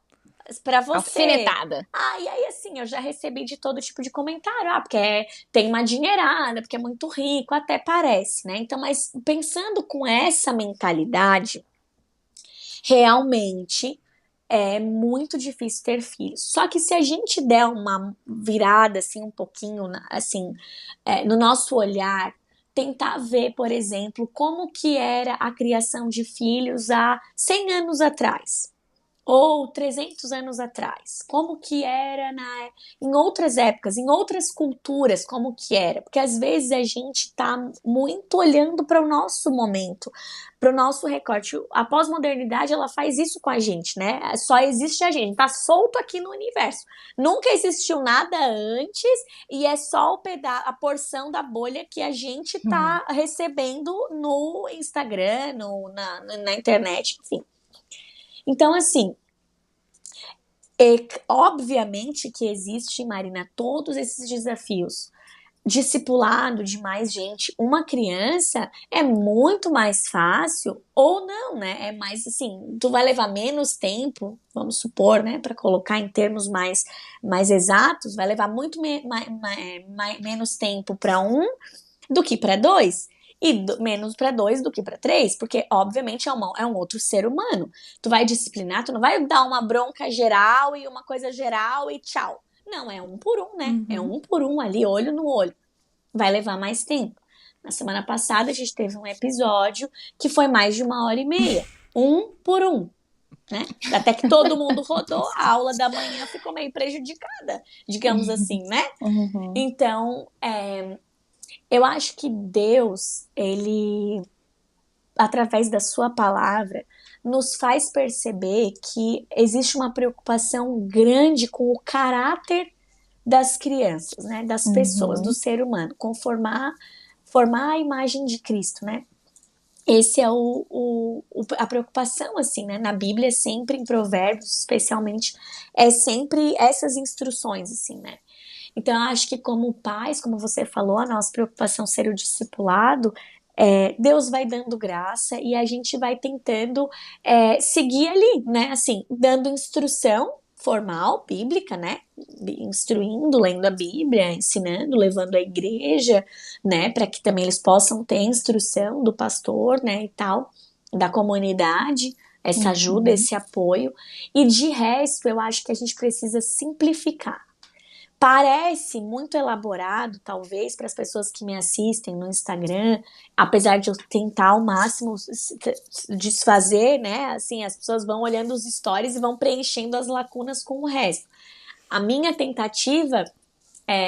[SPEAKER 2] pra você.
[SPEAKER 1] Alfinetada.
[SPEAKER 2] E aí assim, eu já recebi de todo tipo de comentário. Porque tem uma dinheirada, porque é muito rico, até parece, né? Então, mas pensando com essa mentalidade, realmente é muito difícil ter filhos. Só que se a gente der uma virada, assim, um pouquinho, assim, no nosso olhar, tentar ver, por exemplo, como que era a criação de filhos há 100 anos atrás ou 300 anos atrás, como que era em outras épocas, em outras culturas, como que era, porque às vezes a gente tá muito olhando para o nosso momento, para o nosso recorte. A pós-modernidade, ela faz isso com a gente, né? Só existe a gente, tá solto aqui no universo. Nunca existiu nada antes e é só a porção da bolha que a gente tá recebendo no Instagram, na internet, enfim. Então, assim, obviamente que existe, Marina, todos esses desafios. Discipulado de mais gente, uma criança é muito mais fácil, ou não, né? É mais assim, tu vai levar menos tempo, vamos supor, né? Para colocar em termos mais exatos, vai levar muito menos tempo para um do que para 2. E menos para 2 do que para 3, porque obviamente é um outro ser humano. Tu vai disciplinar, tu não vai dar uma bronca geral e uma coisa geral e tchau. Não, é um por um, né? É um por um ali, olho no olho. Vai levar mais tempo. Na semana passada a gente teve um episódio que foi mais de 1h30. Um por um. Né? Até que todo mundo rodou, a aula da manhã ficou meio prejudicada, digamos assim, né? Então, eu acho que Deus, ele, através da sua palavra, nos faz perceber que existe uma preocupação grande com o caráter das crianças, né? Das pessoas, do ser humano, formar a imagem de Cristo, né? Esse é a preocupação, assim, né? Na Bíblia, sempre, em Provérbios, especialmente, é sempre essas instruções, assim, né? Então, eu acho que como pais, como você falou, a nossa preocupação ser o discipulado, Deus vai dando graça e a gente vai tentando seguir ali, né? Assim, dando instrução formal, bíblica, né? Instruindo, lendo a Bíblia, ensinando, levando à igreja, né? Para que também eles possam ter instrução do pastor, né? E tal, da comunidade, essa ajuda, esse apoio. E de resto, eu acho que a gente precisa simplificar. Parece muito elaborado, talvez, para as pessoas que me assistem no Instagram, apesar de eu tentar ao máximo desfazer, né? Assim, as pessoas vão olhando os stories e vão preenchendo as lacunas com o resto. A minha tentativa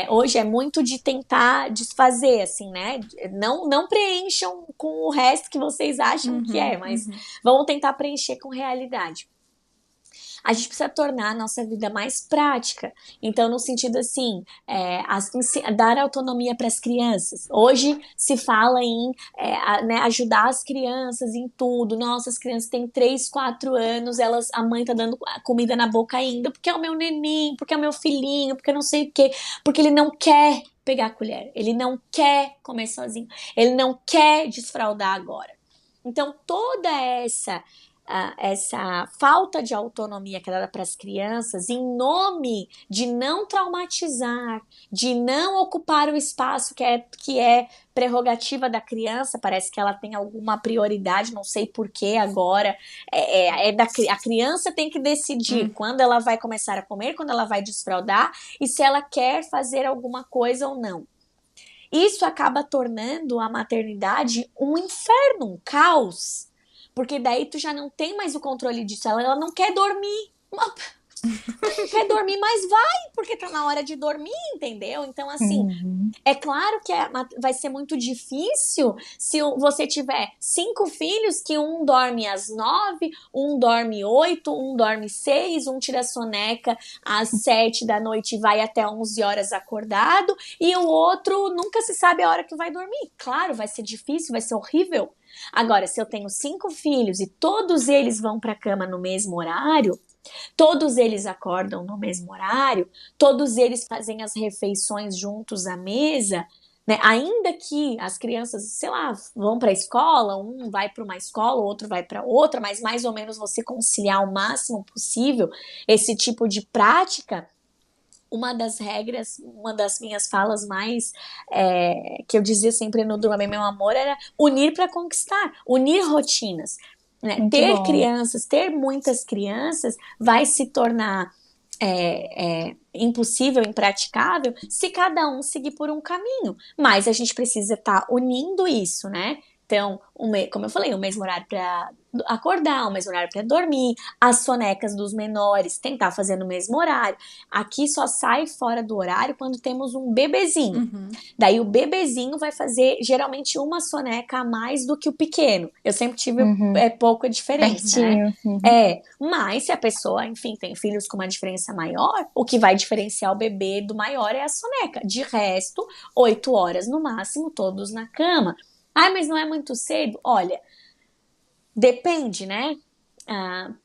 [SPEAKER 2] hoje é muito de tentar desfazer, assim, né? Não preencham com o resto que vocês acham que mas vão tentar preencher com realidade. A gente precisa tornar a nossa vida mais prática. Então, no sentido assim, dar autonomia para as crianças. Hoje se fala em ajudar as crianças em tudo. Nossa, as crianças têm 3, 4 anos, a mãe tá dando comida na boca ainda, porque é o meu neném, porque é o meu filhinho, porque não sei o quê, porque ele não quer pegar a colher, ele não quer comer sozinho, ele não quer desfraldar agora. Então, toda essa essa falta de autonomia que é dada para as crianças em nome de não traumatizar, de não ocupar o espaço que é prerrogativa da criança, parece que ela tem alguma prioridade, não sei por que agora, a criança tem que decidir quando ela vai começar a comer, quando ela vai desfraldar e se ela quer fazer alguma coisa ou não. Isso acaba tornando a maternidade um inferno, um caos. Porque daí tu já não tem mais o controle disso. Ela não quer dormir. Ela não quer dormir, mas vai, porque tá na hora de dormir, entendeu? Então, assim, é claro que vai ser muito difícil se você tiver 5 filhos, que um dorme às 9, um dorme 8, um dorme 6, um tira soneca às 7 da noite e vai até 11 horas acordado, e o outro nunca se sabe a hora que vai dormir. Claro, vai ser difícil, vai ser horrível. Agora, se eu tenho 5 filhos e todos eles vão para a cama no mesmo horário, todos eles acordam no mesmo horário, todos eles fazem as refeições juntos à mesa, né? Ainda que as crianças, sei lá, vão para a escola, um vai para uma escola, o outro vai para outra, mas mais ou menos você conciliar o máximo possível esse tipo de prática. Uma das regras, uma das minhas falas mais que eu dizia sempre no Durma Bem Meu Amor era unir para conquistar, unir rotinas, né? Ter crianças, ter muitas crianças vai se tornar impossível, impraticável se cada um seguir por um caminho, mas a gente precisa estar unindo isso, né? Então, como eu falei, o mesmo horário para acordar, o mesmo horário para dormir, as sonecas dos menores, tentar fazer no mesmo horário. Aqui só sai fora do horário quando temos um bebezinho. Daí o bebezinho vai fazer geralmente uma soneca a mais do que o pequeno. Eu sempre tive pouca diferença, né? Mas se a pessoa, enfim, tem filhos com uma diferença maior, o que vai diferenciar o bebê do maior é a soneca. De resto, 8 horas no máximo, todos na cama. Ai, mas não é muito cedo? Olha, depende, né?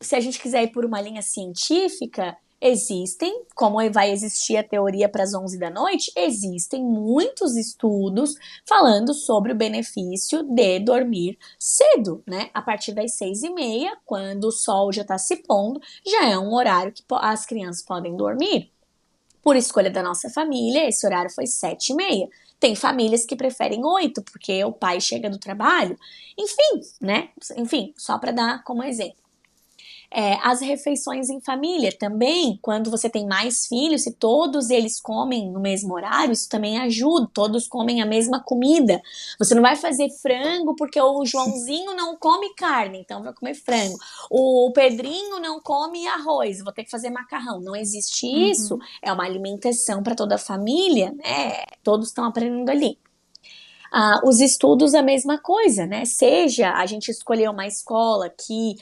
[SPEAKER 2] Se a gente quiser ir por uma linha científica, existem, como vai existir a teoria para as 11 da noite, existem muitos estudos falando sobre o benefício de dormir cedo, né? A partir das 6h30, quando o sol já está se pondo, já é um horário que as crianças podem dormir. Por escolha da nossa família, esse horário foi 7h30. Tem famílias que preferem 8, porque o pai chega do trabalho. Enfim, né? Enfim, só para dar como exemplo. As refeições em família também, quando você tem mais filhos, se todos eles comem no mesmo horário, isso também ajuda, todos comem a mesma comida. Você não vai fazer frango porque o Joãozinho não come carne, então vai comer frango. O Pedrinho não come arroz, vou ter que fazer macarrão. Não existe isso, é uma alimentação para toda a família, né? Todos estão aprendendo ali. Os estudos, a mesma coisa, né? Seja a gente escolher uma escola que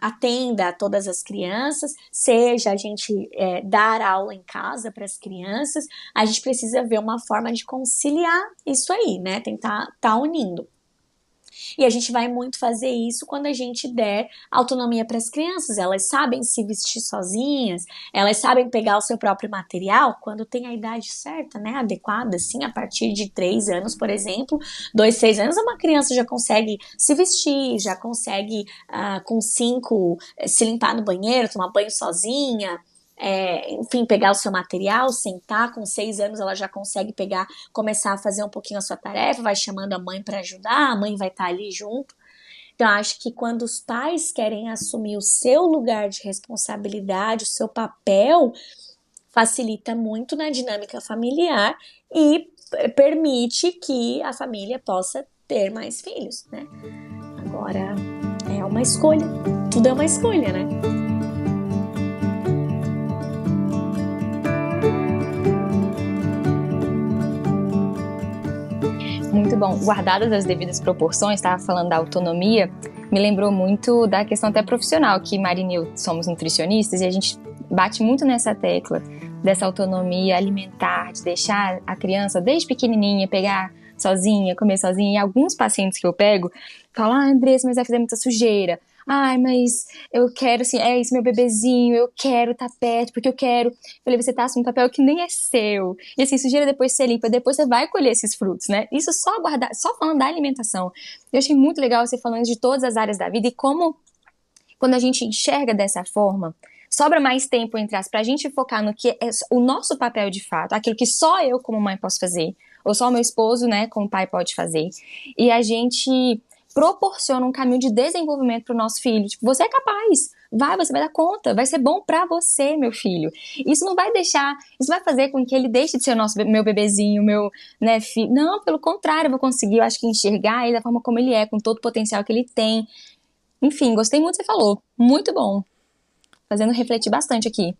[SPEAKER 2] atenda a todas as crianças, seja a gente dar aula em casa para as crianças, a gente precisa ver uma forma de conciliar isso aí, né? Tentar tá unindo. E a gente vai muito fazer isso quando a gente der autonomia para as crianças. Elas sabem se vestir sozinhas, elas sabem pegar o seu próprio material quando tem a idade certa, né, adequada, assim, a partir de 3 anos, por exemplo, 2, 6 anos, uma criança já consegue se vestir, já consegue, com 5, se limpar no banheiro, tomar banho sozinha, enfim, pegar o seu material, sentar. Com 6 anos ela já consegue começar a fazer um pouquinho a sua tarefa, vai chamando a mãe para ajudar, a mãe vai estar ali junto. Então, acho que quando os pais querem assumir o seu lugar de responsabilidade, o seu papel, facilita muito na dinâmica familiar e permite que a família possa ter mais filhos, né? Agora, é uma escolha, tudo é uma escolha, né?
[SPEAKER 1] Muito bom. Guardadas as devidas proporções, estava falando da autonomia, me lembrou muito da questão até profissional, que Marina e eu somos nutricionistas e a gente bate muito nessa tecla dessa autonomia alimentar, de deixar a criança desde pequenininha pegar sozinha, comer sozinha. E alguns pacientes que eu pego falam: Andressa, mas vai fazer muita sujeira. Ai, mas eu quero, assim, é esse meu bebezinho, eu quero estar perto, porque eu quero. Eu falei, você tá assumindo um papel que nem é seu. E assim, sujeira depois você limpa, depois você vai colher esses frutos, né? Isso só guardar, só falando da alimentação. Eu achei muito legal você falando de todas as áreas da vida e como, quando a gente enxerga dessa forma, sobra mais tempo entre as pra gente focar no que é o nosso papel de fato, aquilo que só eu como mãe posso fazer, ou só o meu esposo, né, como pai pode fazer. E a gente proporciona um caminho de desenvolvimento pro nosso filho. Tipo, você é capaz. Você vai dar conta, vai ser bom pra você, meu filho. Isso não vai deixar, isso vai fazer com que ele deixe de ser meu bebezinho, meu, né, filho. Não, pelo contrário, eu vou conseguir, eu acho que enxergar ele da forma como ele é, com todo o potencial que ele tem. Enfim, gostei muito do que você falou. Muito bom. Fazendo refletir bastante aqui.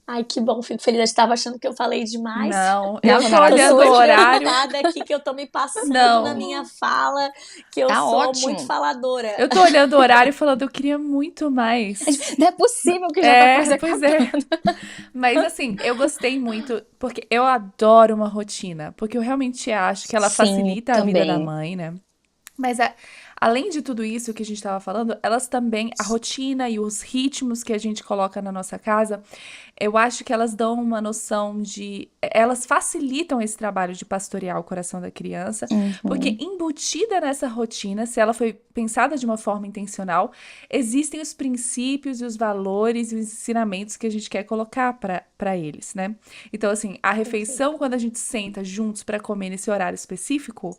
[SPEAKER 2] Ai, que bom, fico feliz. Eu estava achando que eu falei demais.
[SPEAKER 3] Não, eu tô
[SPEAKER 1] Renata,
[SPEAKER 3] olhando o horário.
[SPEAKER 2] Nada aqui que eu tô me passando
[SPEAKER 3] Não.
[SPEAKER 2] na minha fala, que eu
[SPEAKER 1] Tá
[SPEAKER 2] sou
[SPEAKER 1] ótimo.
[SPEAKER 2] muito faladora.
[SPEAKER 3] Eu tô olhando o horário e falando, eu queria muito mais.
[SPEAKER 1] Não é possível que já tá quase
[SPEAKER 3] Pois
[SPEAKER 1] acabando.
[SPEAKER 3] Mas assim, eu gostei muito, porque eu adoro uma rotina, porque eu realmente acho que ela
[SPEAKER 1] Sim,
[SPEAKER 3] facilita a vida da
[SPEAKER 1] também.
[SPEAKER 3] mãe, né? Mas além de tudo isso que a gente estava falando, elas também, a rotina e os ritmos que a gente coloca na nossa casa, eu acho que elas dão uma noção de. Elas facilitam esse trabalho de pastorear o coração da criança, porque embutida nessa rotina, se ela foi pensada de uma forma intencional, existem os princípios e os valores e os ensinamentos que a gente quer colocar para eles, né? Então, assim, a refeição, quando a gente senta juntos para comer nesse horário específico,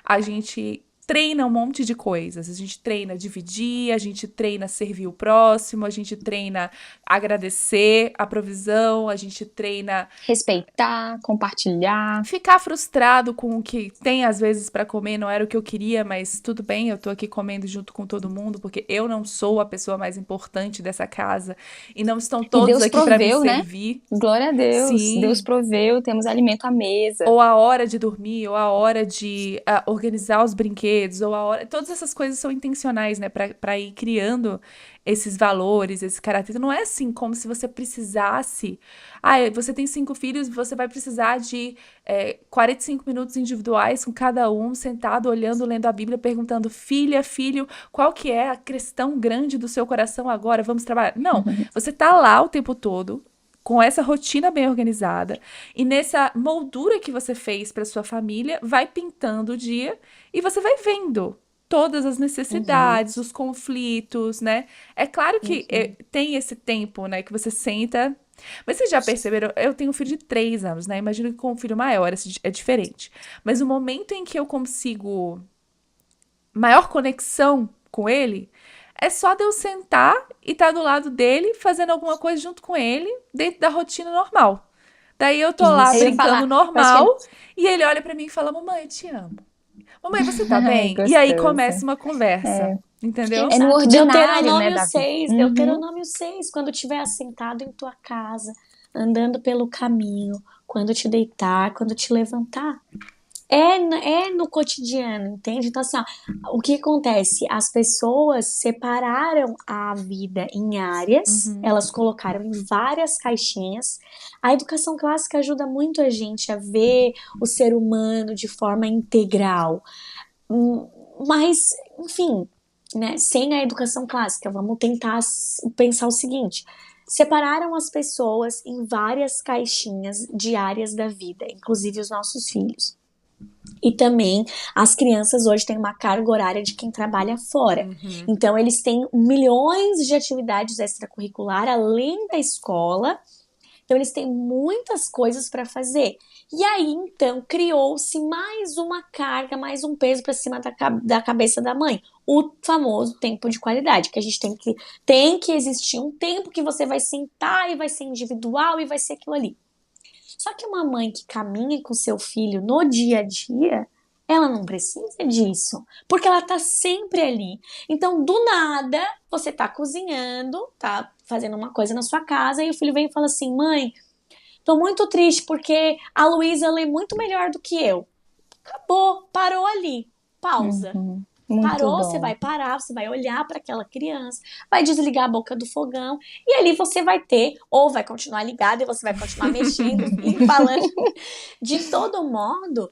[SPEAKER 3] a gente treina um monte de coisas. A gente treina dividir, a gente treina servir o próximo, a gente treina agradecer a provisão, a gente treina
[SPEAKER 1] Respeitar, compartilhar.
[SPEAKER 3] ficar frustrado com o que tem às vezes para comer, não era o que eu queria, mas tudo bem, eu tô aqui comendo junto com todo mundo, porque eu não sou a pessoa mais importante dessa casa e não estão
[SPEAKER 1] E
[SPEAKER 3] todos
[SPEAKER 1] Deus
[SPEAKER 3] aqui para me
[SPEAKER 1] proveu, né?
[SPEAKER 3] servir.
[SPEAKER 1] Glória a Deus. Deus
[SPEAKER 3] Sim.
[SPEAKER 1] proveu, temos alimento à mesa.
[SPEAKER 3] Ou a hora de dormir, ou a hora de organizar os brinquedos, ou a hora. Todas essas coisas são intencionais, né? Pra ir criando esses valores, esse caráter. Não é assim como se você precisasse. Ah, você tem 5 filhos, você vai precisar de 45 minutos individuais com cada um, sentado, olhando, lendo a Bíblia, perguntando, filha, filho, qual que é a questão grande do seu coração agora? Vamos trabalhar? Não, você tá lá o tempo todo, com essa rotina bem organizada e nessa moldura que você fez para sua família, vai pintando o dia e você vai vendo todas as necessidades, os conflitos, né? É claro que tem esse tempo, né, que você senta. Mas vocês já perceberam? Eu tenho um filho de 3 anos, né? Imagino que com um filho maior é diferente. Mas o momento em que eu consigo maior conexão com ele é só de eu sentar e estar do lado dele, fazendo alguma coisa junto com ele, dentro da rotina normal. Daí eu tô lá
[SPEAKER 1] Isso. Eu ia
[SPEAKER 3] brincando
[SPEAKER 1] falar, eu
[SPEAKER 3] normal,
[SPEAKER 1] acho
[SPEAKER 3] e ele olha pra mim e fala, mamãe, eu te amo. Mamãe, você tá
[SPEAKER 1] Ai,
[SPEAKER 3] bem? E aí
[SPEAKER 1] gostoso.
[SPEAKER 3] começa uma conversa, entendeu?
[SPEAKER 1] É no
[SPEAKER 2] Exato.
[SPEAKER 1] ordinário, né,
[SPEAKER 2] Deuteronômio
[SPEAKER 1] Davi?
[SPEAKER 2] 6, Deuteronômio 6, quando estiver assentado em tua casa, andando pelo caminho, quando te deitar, quando te levantar. É no cotidiano, entende? Então, assim, ó, o que acontece? As pessoas separaram a vida em áreas, elas colocaram em várias caixinhas. A educação clássica ajuda muito a gente a ver o ser humano de forma integral. Mas, enfim, né, sem a educação clássica, vamos tentar pensar o seguinte: separaram as pessoas em várias caixinhas de áreas da vida, inclusive os nossos filhos. E também as crianças hoje têm uma carga horária de quem trabalha fora. Então eles têm milhões de atividades extracurricular além da escola. Então eles têm muitas coisas para fazer. E aí então criou-se mais uma carga, mais um peso para cima da cabeça da mãe. O famoso tempo de qualidade, que a gente tem que existir um tempo que você vai sentar e vai ser individual e vai ser aquilo ali. Só que uma mãe que caminha com seu filho no dia a dia, ela não precisa disso, porque ela tá sempre ali. Então, do nada, você tá cozinhando, tá fazendo uma coisa na sua casa, e o filho vem e fala assim, mãe, tô muito triste porque a Luísa lê muito melhor do que eu. Acabou, parou ali, pausa.
[SPEAKER 1] Muito
[SPEAKER 2] Parou,
[SPEAKER 1] bom.
[SPEAKER 2] você vai parar, você vai olhar para aquela criança, vai desligar a boca do fogão e ali você vai ter, ou vai continuar ligado e você vai continuar mexendo e falando. De todo modo,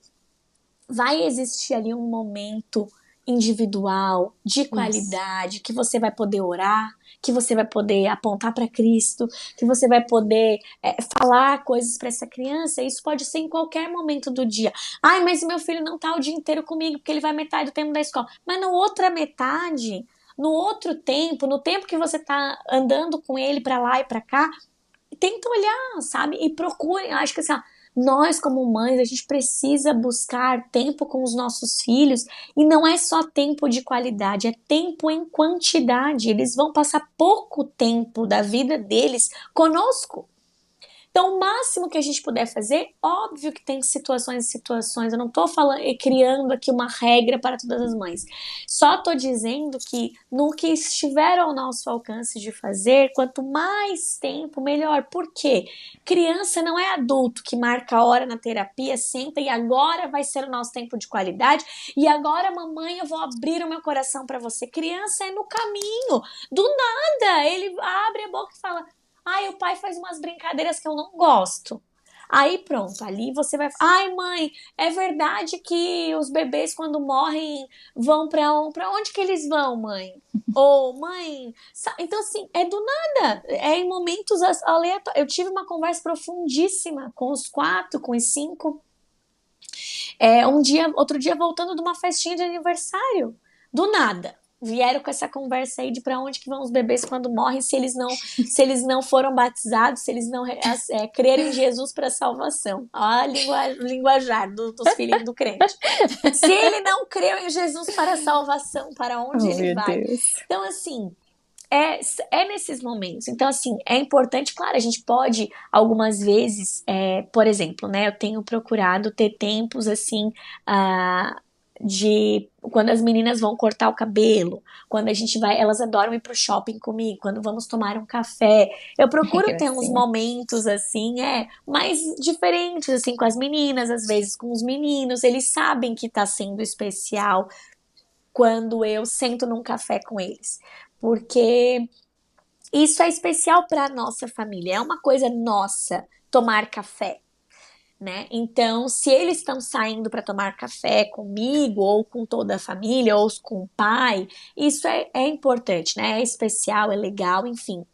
[SPEAKER 2] vai existir ali um momento individual, de qualidade, que você vai poder orar, que você vai poder apontar para Cristo, que você vai poder falar coisas para essa criança. Isso pode ser em qualquer momento do dia. Ai, mas meu filho não tá o dia inteiro comigo, porque ele vai metade do tempo da escola. Mas na outra metade, no outro tempo, no tempo que você tá andando com ele para lá e para cá, tenta olhar, sabe? E procurem. Eu acho que assim, nós como mães, a gente precisa buscar tempo com os nossos filhos, e não é só tempo de qualidade, é tempo em quantidade. Eles vão passar pouco tempo da vida deles conosco. Então, o máximo que a gente puder fazer, óbvio que tem situações e situações, eu não tô criando aqui uma regra para todas as mães. Só tô dizendo que no que estiver ao nosso alcance de fazer, quanto mais tempo, melhor. Por quê? Criança não é adulto que marca a hora na terapia, senta e agora vai ser o nosso tempo de qualidade, e agora, mamãe, eu vou abrir o meu coração para você. Criança é no caminho, do nada, ele abre a boca e fala: ai, o pai faz umas brincadeiras que eu não gosto. Aí pronto, ali você vai... Ai, mãe, é verdade que os bebês quando morrem vão pra onde que eles vão, mãe? Ou, mãe... Então, assim, é do nada. É em momentos aleatórios. Eu tive uma conversa profundíssima com os 4, com os 5. Outro dia, voltando de uma festinha de aniversário. Do nada. Vieram com essa conversa aí de para onde que vão os bebês quando morrem, se eles não foram batizados, se eles não crerem em Jesus para salvação. Olha a linguajar dos filhos do crente. Se ele não creu em Jesus para salvação, para onde ele vai? Deus. Então, assim, é nesses momentos. Então, assim, é importante, claro, a gente pode, algumas vezes, por exemplo, né, eu tenho procurado ter tempos, assim, de quando as meninas vão cortar o cabelo, quando a gente vai, elas adoram ir pro shopping comigo, quando vamos tomar um café, eu procuro ter uns momentos assim, mais diferentes, assim, com as meninas, às vezes com os meninos, eles sabem que tá sendo especial quando eu sento num café com eles, porque isso é especial pra nossa família, é uma coisa nossa, tomar café. Né? Então, se eles estão saindo para tomar café comigo, ou com toda a família, ou com o pai, isso é importante, né? É especial, é legal, enfim.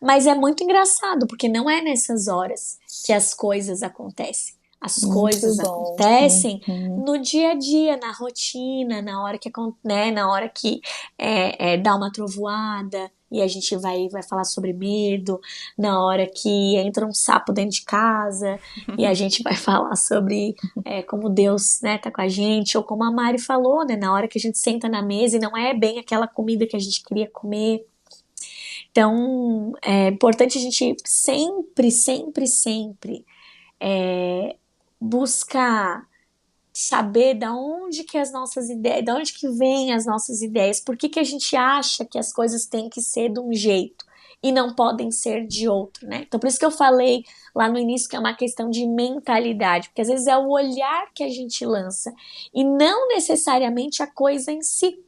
[SPEAKER 2] Mas é muito engraçado, porque não é nessas horas que as coisas acontecem. As coisas acontecem no dia a dia, na rotina, na hora que, né, dá uma trovoada e a gente vai falar sobre medo, na hora que entra um sapo dentro de casa e a gente vai falar sobre como Deus, né, tá com a gente, ou como a Mari falou, né, na hora que a gente senta na mesa e não é bem aquela comida que a gente queria comer. Então, é importante a gente sempre buscar saber da onde que as nossas ideias, da onde que vêm as nossas ideias, por que a gente acha que as coisas têm que ser de um jeito e não podem ser de outro, né? Então, por isso que eu falei lá no início que é uma questão de mentalidade, porque às vezes é o olhar que a gente lança e não necessariamente a coisa em si.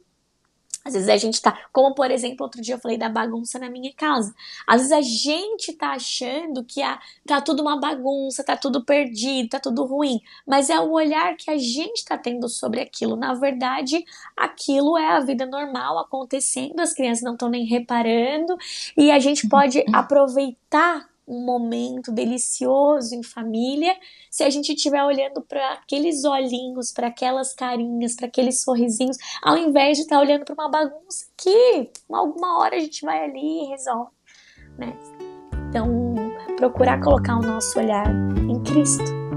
[SPEAKER 2] Às vezes a gente tá, como por exemplo, outro dia eu falei da bagunça na minha casa. Às vezes a gente tá achando que tá tudo uma bagunça, tá tudo perdido, tá tudo ruim. Mas é o olhar que a gente tá tendo sobre aquilo. Na verdade, aquilo é a vida normal acontecendo, as crianças não estão nem reparando. E a gente pode aproveitar um momento delicioso em família, se a gente estiver olhando para aqueles olhinhos, para aquelas carinhas, para aqueles sorrisinhos, ao invés de estar olhando para uma bagunça que alguma hora a gente vai ali e resolve, né? Então, procurar colocar o nosso olhar em Cristo.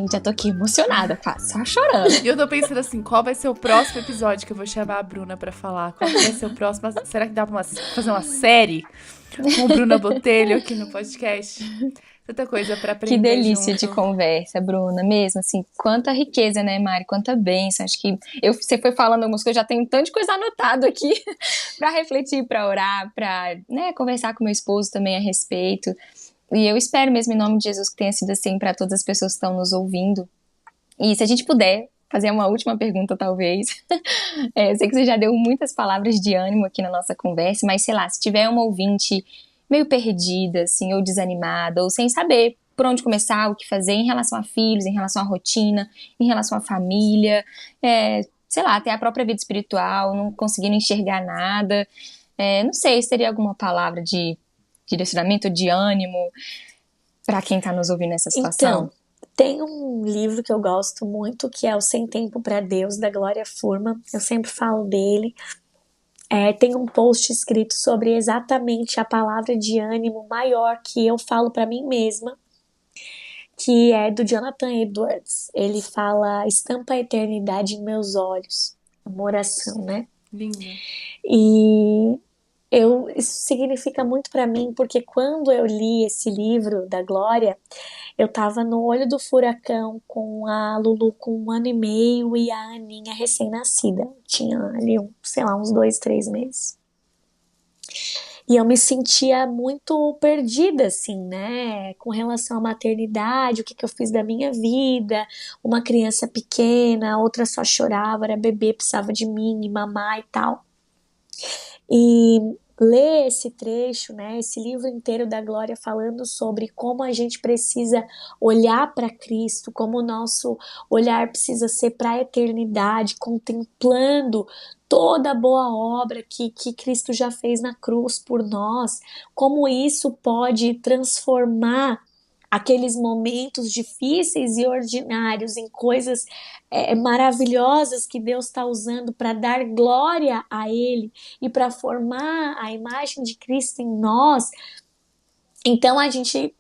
[SPEAKER 1] Já tô aqui emocionada, só chorando.
[SPEAKER 3] E eu tô pensando assim, qual vai ser o próximo episódio que eu vou chamar a Bruna pra falar? Qual vai ser o próximo? Será que dá pra fazer uma série com Bruna Botelho aqui no podcast? Tanta coisa pra aprender.
[SPEAKER 1] Que delícia
[SPEAKER 3] junto.
[SPEAKER 1] De conversa, Bruna, mesmo, assim, quanta riqueza, né, Mari, quanta bênção, acho que você foi falando algumas coisas, eu já tenho tanto de coisa anotado aqui pra refletir, pra orar, pra, né, conversar com meu esposo também a respeito. E eu espero mesmo, em nome de Jesus, que tenha sido assim para todas as pessoas que estão nos ouvindo. E se a gente puder fazer uma última pergunta, talvez. Eu sei que você já deu muitas palavras de ânimo aqui na nossa conversa, mas sei lá, se tiver uma ouvinte meio perdida, assim, ou desanimada, ou sem saber por onde começar, o que fazer em relação a filhos, em relação à rotina, em relação à família, sei lá, até a própria vida espiritual, não conseguindo enxergar nada. Não sei se teria alguma palavra de direcionamento, de ânimo para quem está nos ouvindo nessa situação.
[SPEAKER 2] Então, tem um livro que eu gosto muito, que é o Sem Tempo para Deus, da Gloria Furman. Eu sempre falo dele. Tem um post escrito sobre exatamente a palavra de ânimo maior que eu falo para mim mesma, que é do Jonathan Edwards. Ele fala: estampa a eternidade em meus olhos. Uma oração, né?
[SPEAKER 3] Linda.
[SPEAKER 2] E isso significa muito para mim, porque quando eu li esse livro da Glória, eu tava no olho do furacão com a Lulu com 1 ano e meio e a Aninha recém-nascida. Tinha ali, uns 2, 3 meses. E eu me sentia muito perdida, assim, né? Com relação à maternidade, o que eu fiz da minha vida. Uma criança pequena, a outra só chorava, era bebê, precisava de mim, e mamar e tal. E ler esse trecho, né, esse livro inteiro da Glória falando sobre como a gente precisa olhar para Cristo, como o nosso olhar precisa ser para a eternidade, contemplando toda a boa obra que Cristo já fez na cruz por nós, como isso pode transformar aqueles momentos difíceis e ordinários em coisas maravilhosas que Deus está usando para dar glória a Ele e para formar a imagem de Cristo em nós. Então a gente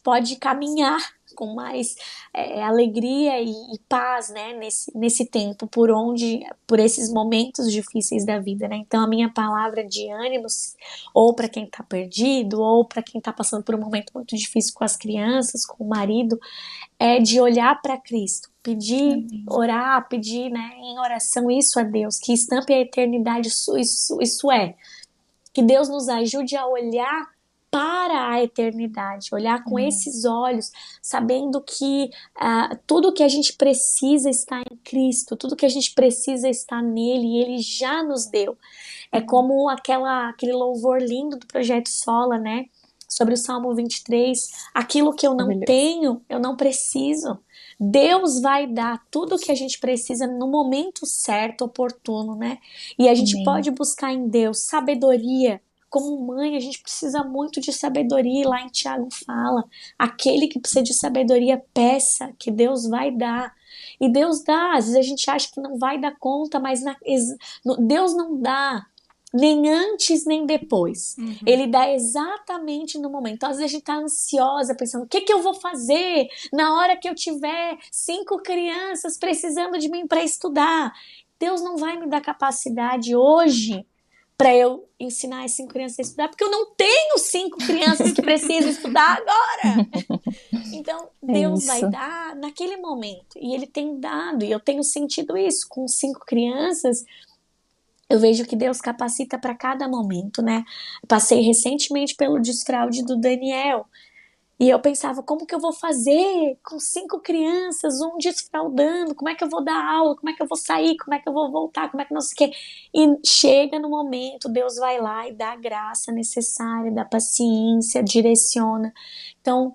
[SPEAKER 2] pode caminhar com mais alegria e paz, né, nesse tempo, por esses momentos difíceis da vida, né? Então a minha palavra de ânimo, ou para quem tá perdido, ou para quem tá passando por um momento muito difícil com as crianças, com o marido, é de olhar para Cristo, pedir, orar, pedir, né, em oração isso a Deus, que estampe a eternidade, isso é, que Deus nos ajude a olhar para a eternidade, olhar com esses olhos, sabendo que tudo que a gente precisa está em Cristo, tudo que a gente precisa está nele, e Ele já nos deu. É como aquele louvor lindo do Projeto Sola, né? Sobre o Salmo 23, aquilo que eu não tenho, eu não preciso. Deus vai dar tudo o que a gente precisa no momento certo, oportuno, né? E a gente pode buscar em Deus sabedoria. Como mãe, a gente precisa muito de sabedoria, e lá em Tiago fala, aquele que precisa de sabedoria, peça, que Deus vai dar. E Deus dá, às vezes a gente acha que não vai dar conta, mas Deus não dá, nem antes nem depois. Ele dá exatamente no momento. Então, às vezes a gente tá ansiosa, pensando, o que eu vou fazer na hora que eu tiver 5 crianças precisando de mim para estudar? Deus não vai me dar capacidade hoje para eu ensinar as 5 crianças a estudar, porque eu não tenho 5 crianças que precisam estudar agora. Então, Deus vai dar naquele momento. E Ele tem dado, e eu tenho sentido isso. Com 5 crianças, eu vejo que Deus capacita para cada momento, né? Passei recentemente pelo desfraude do Daniel. E eu pensava, como que eu vou fazer com 5 crianças, um desfraudando? Como é que eu vou dar aula? Como é que eu vou sair? Como é que eu vou voltar? Como é que não sei o quê? E chega no momento, Deus vai lá e dá a graça necessária, dá paciência, direciona. Então,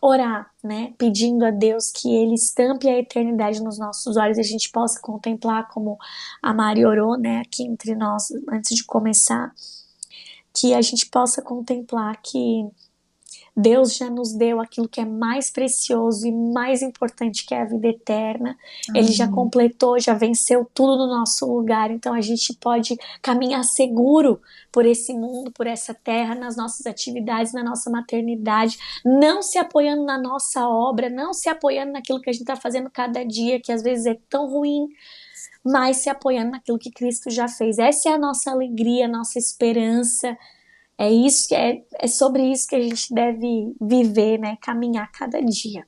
[SPEAKER 2] orar, né? Pedindo a Deus que Ele estampe a eternidade nos nossos olhos e a gente possa contemplar, como a Mari orou, né? Aqui entre nós, antes de começar, que a gente possa contemplar que Deus já nos deu aquilo que é mais precioso e mais importante, que é a vida eterna. Ele já completou, já venceu tudo no nosso lugar. Então a gente pode caminhar seguro por esse mundo, por essa terra, nas nossas atividades, na nossa maternidade, não se apoiando na nossa obra, não se apoiando naquilo que a gente está fazendo cada dia, que às vezes é tão ruim, mas se apoiando naquilo que Cristo já fez. Essa é a nossa alegria, a nossa esperança. É isso, é sobre isso que a gente deve viver, né? Caminhar cada dia.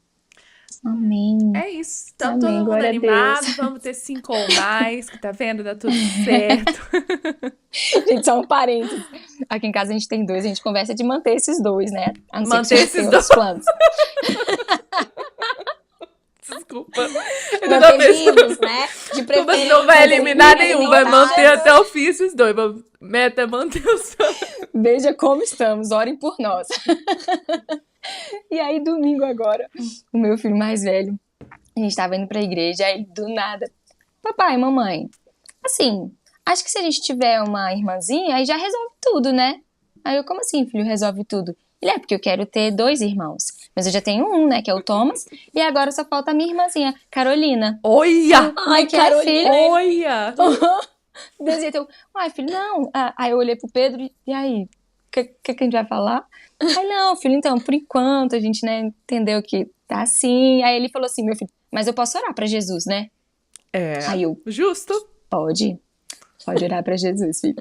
[SPEAKER 1] Amém.
[SPEAKER 3] É isso. Então, todo mundo animado. Vamos ter 5 ou mais, que tá vendo? Dá tudo certo.
[SPEAKER 1] Gente, só um parênteses. Aqui em casa a gente tem 2, a gente conversa de manter esses 2, né? A não
[SPEAKER 3] manter esses 2
[SPEAKER 1] planos.
[SPEAKER 3] Desculpa.
[SPEAKER 2] Manter vivos, né? De preferência.
[SPEAKER 3] Não vai eliminar nenhum, vai manter até o fim esses 2. Meta é manter os 2.
[SPEAKER 1] Veja como estamos, orem por nós. E aí, domingo agora, o meu filho mais velho, a gente tava indo pra igreja, aí do nada, papai, mamãe, assim, acho que se a gente tiver uma irmãzinha, aí já resolve tudo, né? Aí eu, como assim, filho, resolve tudo? Ele, porque eu quero ter 2 irmãos. Mas eu já tenho um, né, que é o Thomas, e agora só falta a minha irmãzinha, Carolina.
[SPEAKER 3] Olha!
[SPEAKER 1] Ai, Carolina!
[SPEAKER 3] Olha!
[SPEAKER 1] Desse jeito, eu, ai, filho, não. Aí eu olhei pro Pedro, e aí, o que a gente vai falar? Aí, não, filho, então, por enquanto, a gente, né, entendeu que tá assim. Aí ele falou assim, meu filho, mas eu posso orar pra Jesus, né? Aí eu,
[SPEAKER 3] Justo.
[SPEAKER 1] pode orar pra Jesus, filho.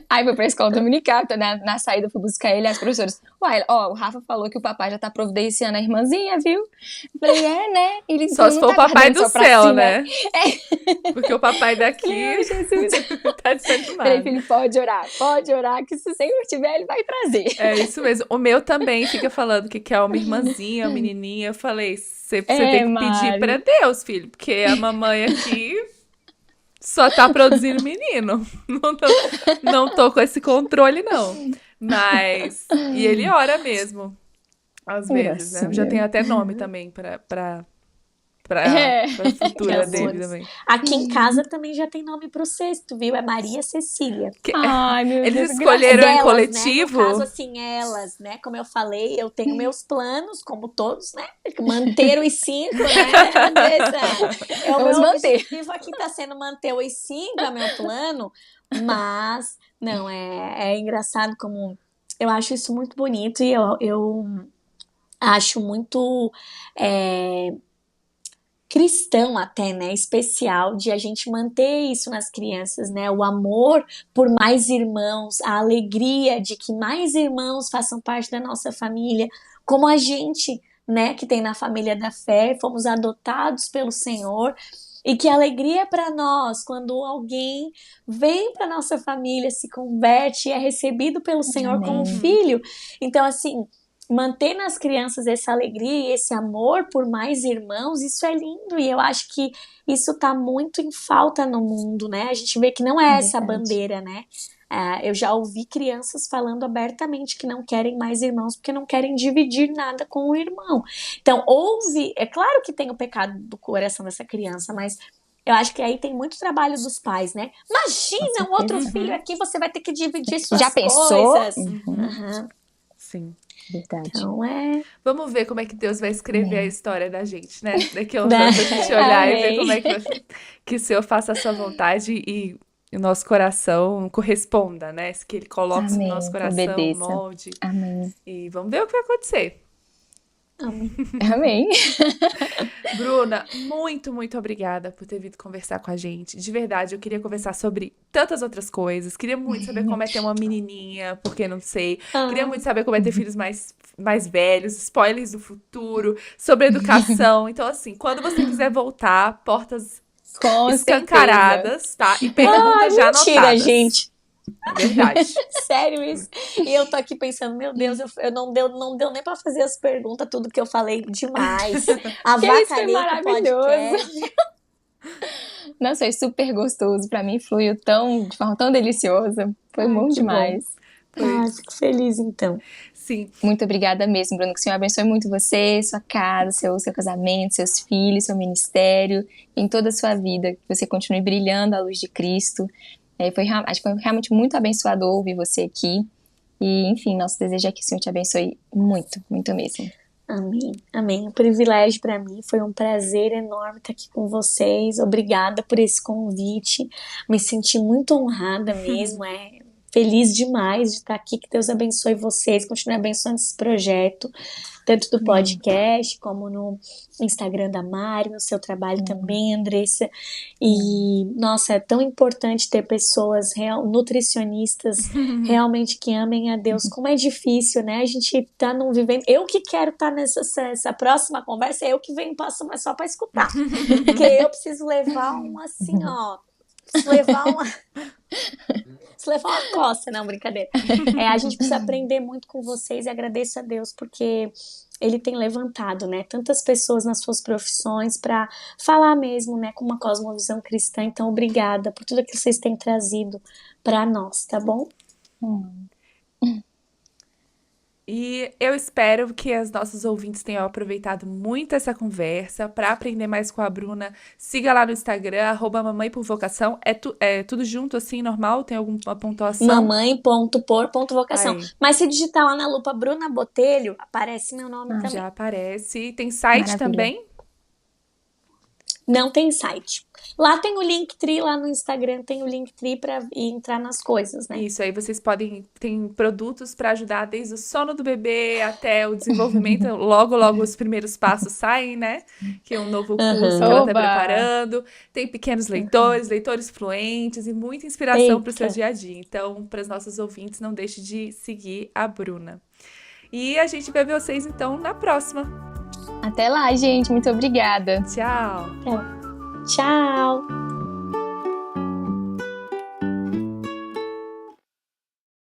[SPEAKER 1] Aí foi pra escola dominical, então na saída eu fui buscar ele, as professoras, uai, ó, o Rafa falou que o papai já tá providenciando a irmãzinha, viu? Eu falei, né? Ele
[SPEAKER 3] Só se for o papai do céu, né? Porque o papai daqui
[SPEAKER 1] Meu Jesus.
[SPEAKER 3] tá desanimado.
[SPEAKER 1] Falei, filho, pode orar, que se o Senhor tiver, ele vai trazer.
[SPEAKER 3] É isso mesmo. O meu também fica falando que quer uma irmãzinha, uma menininha. Eu falei, você tem que pedir pra Deus, filho, porque a mamãe aqui só tá produzindo menino. Não tô com esse controle, não. Mas... E ele ora mesmo, às vezes, né? Já tem até nome também pra futura dele também.
[SPEAKER 2] Aqui em casa também já tem nome pro sexto, viu? É Maria Cecília.
[SPEAKER 1] Ai, meu Deus.
[SPEAKER 3] Eles escolheram
[SPEAKER 2] delas,
[SPEAKER 3] em coletivo?
[SPEAKER 2] Né? No caso, assim, elas, né? Como eu falei, eu tenho meus planos, como todos, né? Manter os 5, né, Andressa? O meu objetivo aqui tá sendo manter os 5, é meu plano. Mas, não, é engraçado como... Eu acho isso muito bonito e eu acho muito... cristão até, né, especial de a gente manter isso nas crianças, né, o amor por mais irmãos, a alegria de que mais irmãos façam parte da nossa família, como a gente, né, que tem na família da fé, fomos adotados pelo Senhor, e que alegria para nós quando alguém vem para nossa família, se converte e é recebido pelo Senhor
[SPEAKER 1] Amém.
[SPEAKER 2] como filho. Então, assim, manter nas crianças essa alegria e esse amor por mais irmãos, isso é lindo, e eu acho que isso tá muito em falta no mundo, né? A gente vê que não é essa bandeira, né? Eu já ouvi crianças falando abertamente que não querem mais irmãos porque não querem dividir nada com o irmão. Então, é claro que tem o pecado do coração dessa criança, mas eu acho que aí tem muito trabalho dos pais, né? Imagina um outro filho aqui, você vai ter que dividir suas
[SPEAKER 1] Já pensou?
[SPEAKER 2] coisas.
[SPEAKER 3] Sim.
[SPEAKER 1] Verdade.
[SPEAKER 2] Então
[SPEAKER 3] Vamos ver como é que Deus vai escrever a história da gente, né? Daqui a uns anos a gente olhar e ver como é que o Senhor faça a sua vontade e o nosso coração corresponda, né? Que Ele coloque no nosso coração,
[SPEAKER 1] obedeça.
[SPEAKER 3] molde.
[SPEAKER 1] Amém.
[SPEAKER 3] E vamos ver o que vai acontecer.
[SPEAKER 1] Amém.
[SPEAKER 3] Bruna, muito, muito obrigada por ter vindo conversar com a gente. De verdade, eu queria conversar sobre tantas outras coisas. Queria muito saber como é ter uma menininha, porque não sei. Queria muito saber como é ter filhos mais velhos, spoilers do futuro, sobre educação. Então, assim, quando você quiser voltar, portas
[SPEAKER 1] Com
[SPEAKER 3] escancaradas,
[SPEAKER 1] certeza.
[SPEAKER 3] tá? E perguntas já anotadas.
[SPEAKER 2] Mentira, gente.
[SPEAKER 3] É verdade.
[SPEAKER 2] Sério isso? E eu tô aqui pensando, meu Deus, eu não deu nem pra fazer as perguntas, tudo que eu falei demais. Avacalhei com o podcast.
[SPEAKER 1] Nossa, foi super gostoso. Pra mim fluiu de forma tão deliciosa. Foi bom demais.
[SPEAKER 2] Fico feliz então.
[SPEAKER 3] Sim.
[SPEAKER 1] Muito obrigada mesmo, Bruno. Que o Senhor abençoe muito você, sua casa, seu casamento, seus filhos, seu ministério, em toda a sua vida. Que você continue brilhando à luz de Cristo. Acho que foi realmente muito abençoador ouvir você aqui. E, enfim, nosso desejo é que o Senhor te abençoe muito, muito mesmo.
[SPEAKER 2] Amém, amém. Um privilégio para mim, foi um prazer enorme estar aqui com vocês. Obrigada por esse convite. Me senti muito honrada mesmo, feliz demais de estar aqui. Que Deus abençoe vocês, continue abençoando esse projeto, tanto do podcast como no Instagram da Mari, no seu trabalho também, Andressa. E, nossa, é tão importante ter pessoas nutricionistas realmente que amem a Deus. Como é difícil, né? A gente tá não vivendo... Eu que quero estar nessa próxima conversa, eu que venho mas só para escutar. Porque eu preciso levar Se levar uma coça, não, brincadeira. A gente precisa aprender muito com vocês e agradeço a Deus porque Ele tem levantado, né, tantas pessoas nas suas profissões para falar mesmo, né, com uma cosmovisão cristã. Então, obrigada por tudo que vocês têm trazido para nós, tá bom?
[SPEAKER 3] E eu espero que as nossas ouvintes tenham aproveitado muito essa conversa. Para aprender mais com a Bruna, siga lá no Instagram, @mamãeporvocação. É tudo junto assim, normal? Tem alguma pontuação?
[SPEAKER 2] Mamãe.por.vocação.
[SPEAKER 3] Aí.
[SPEAKER 2] Mas se digitar lá na lupa Bruna Botelho, aparece meu nome também.
[SPEAKER 3] Já aparece. Tem site também?
[SPEAKER 2] Não tem site. Lá tem o Linktree, lá no Instagram tem o Linktree para entrar nas coisas, né?
[SPEAKER 3] Isso, aí vocês tem produtos para ajudar desde o sono do bebê até o desenvolvimento. Logo os primeiros passos saem, né? Que é um novo curso que ela tá preparando. Tem pequenos leitores fluentes e muita inspiração para o seu dia a dia. Então, para os nossos ouvintes, não deixe de seguir a Bruna. E a gente vai ver vocês, então, na próxima.
[SPEAKER 1] Até lá, gente. Muito obrigada.
[SPEAKER 3] Tchau.
[SPEAKER 2] Tchau.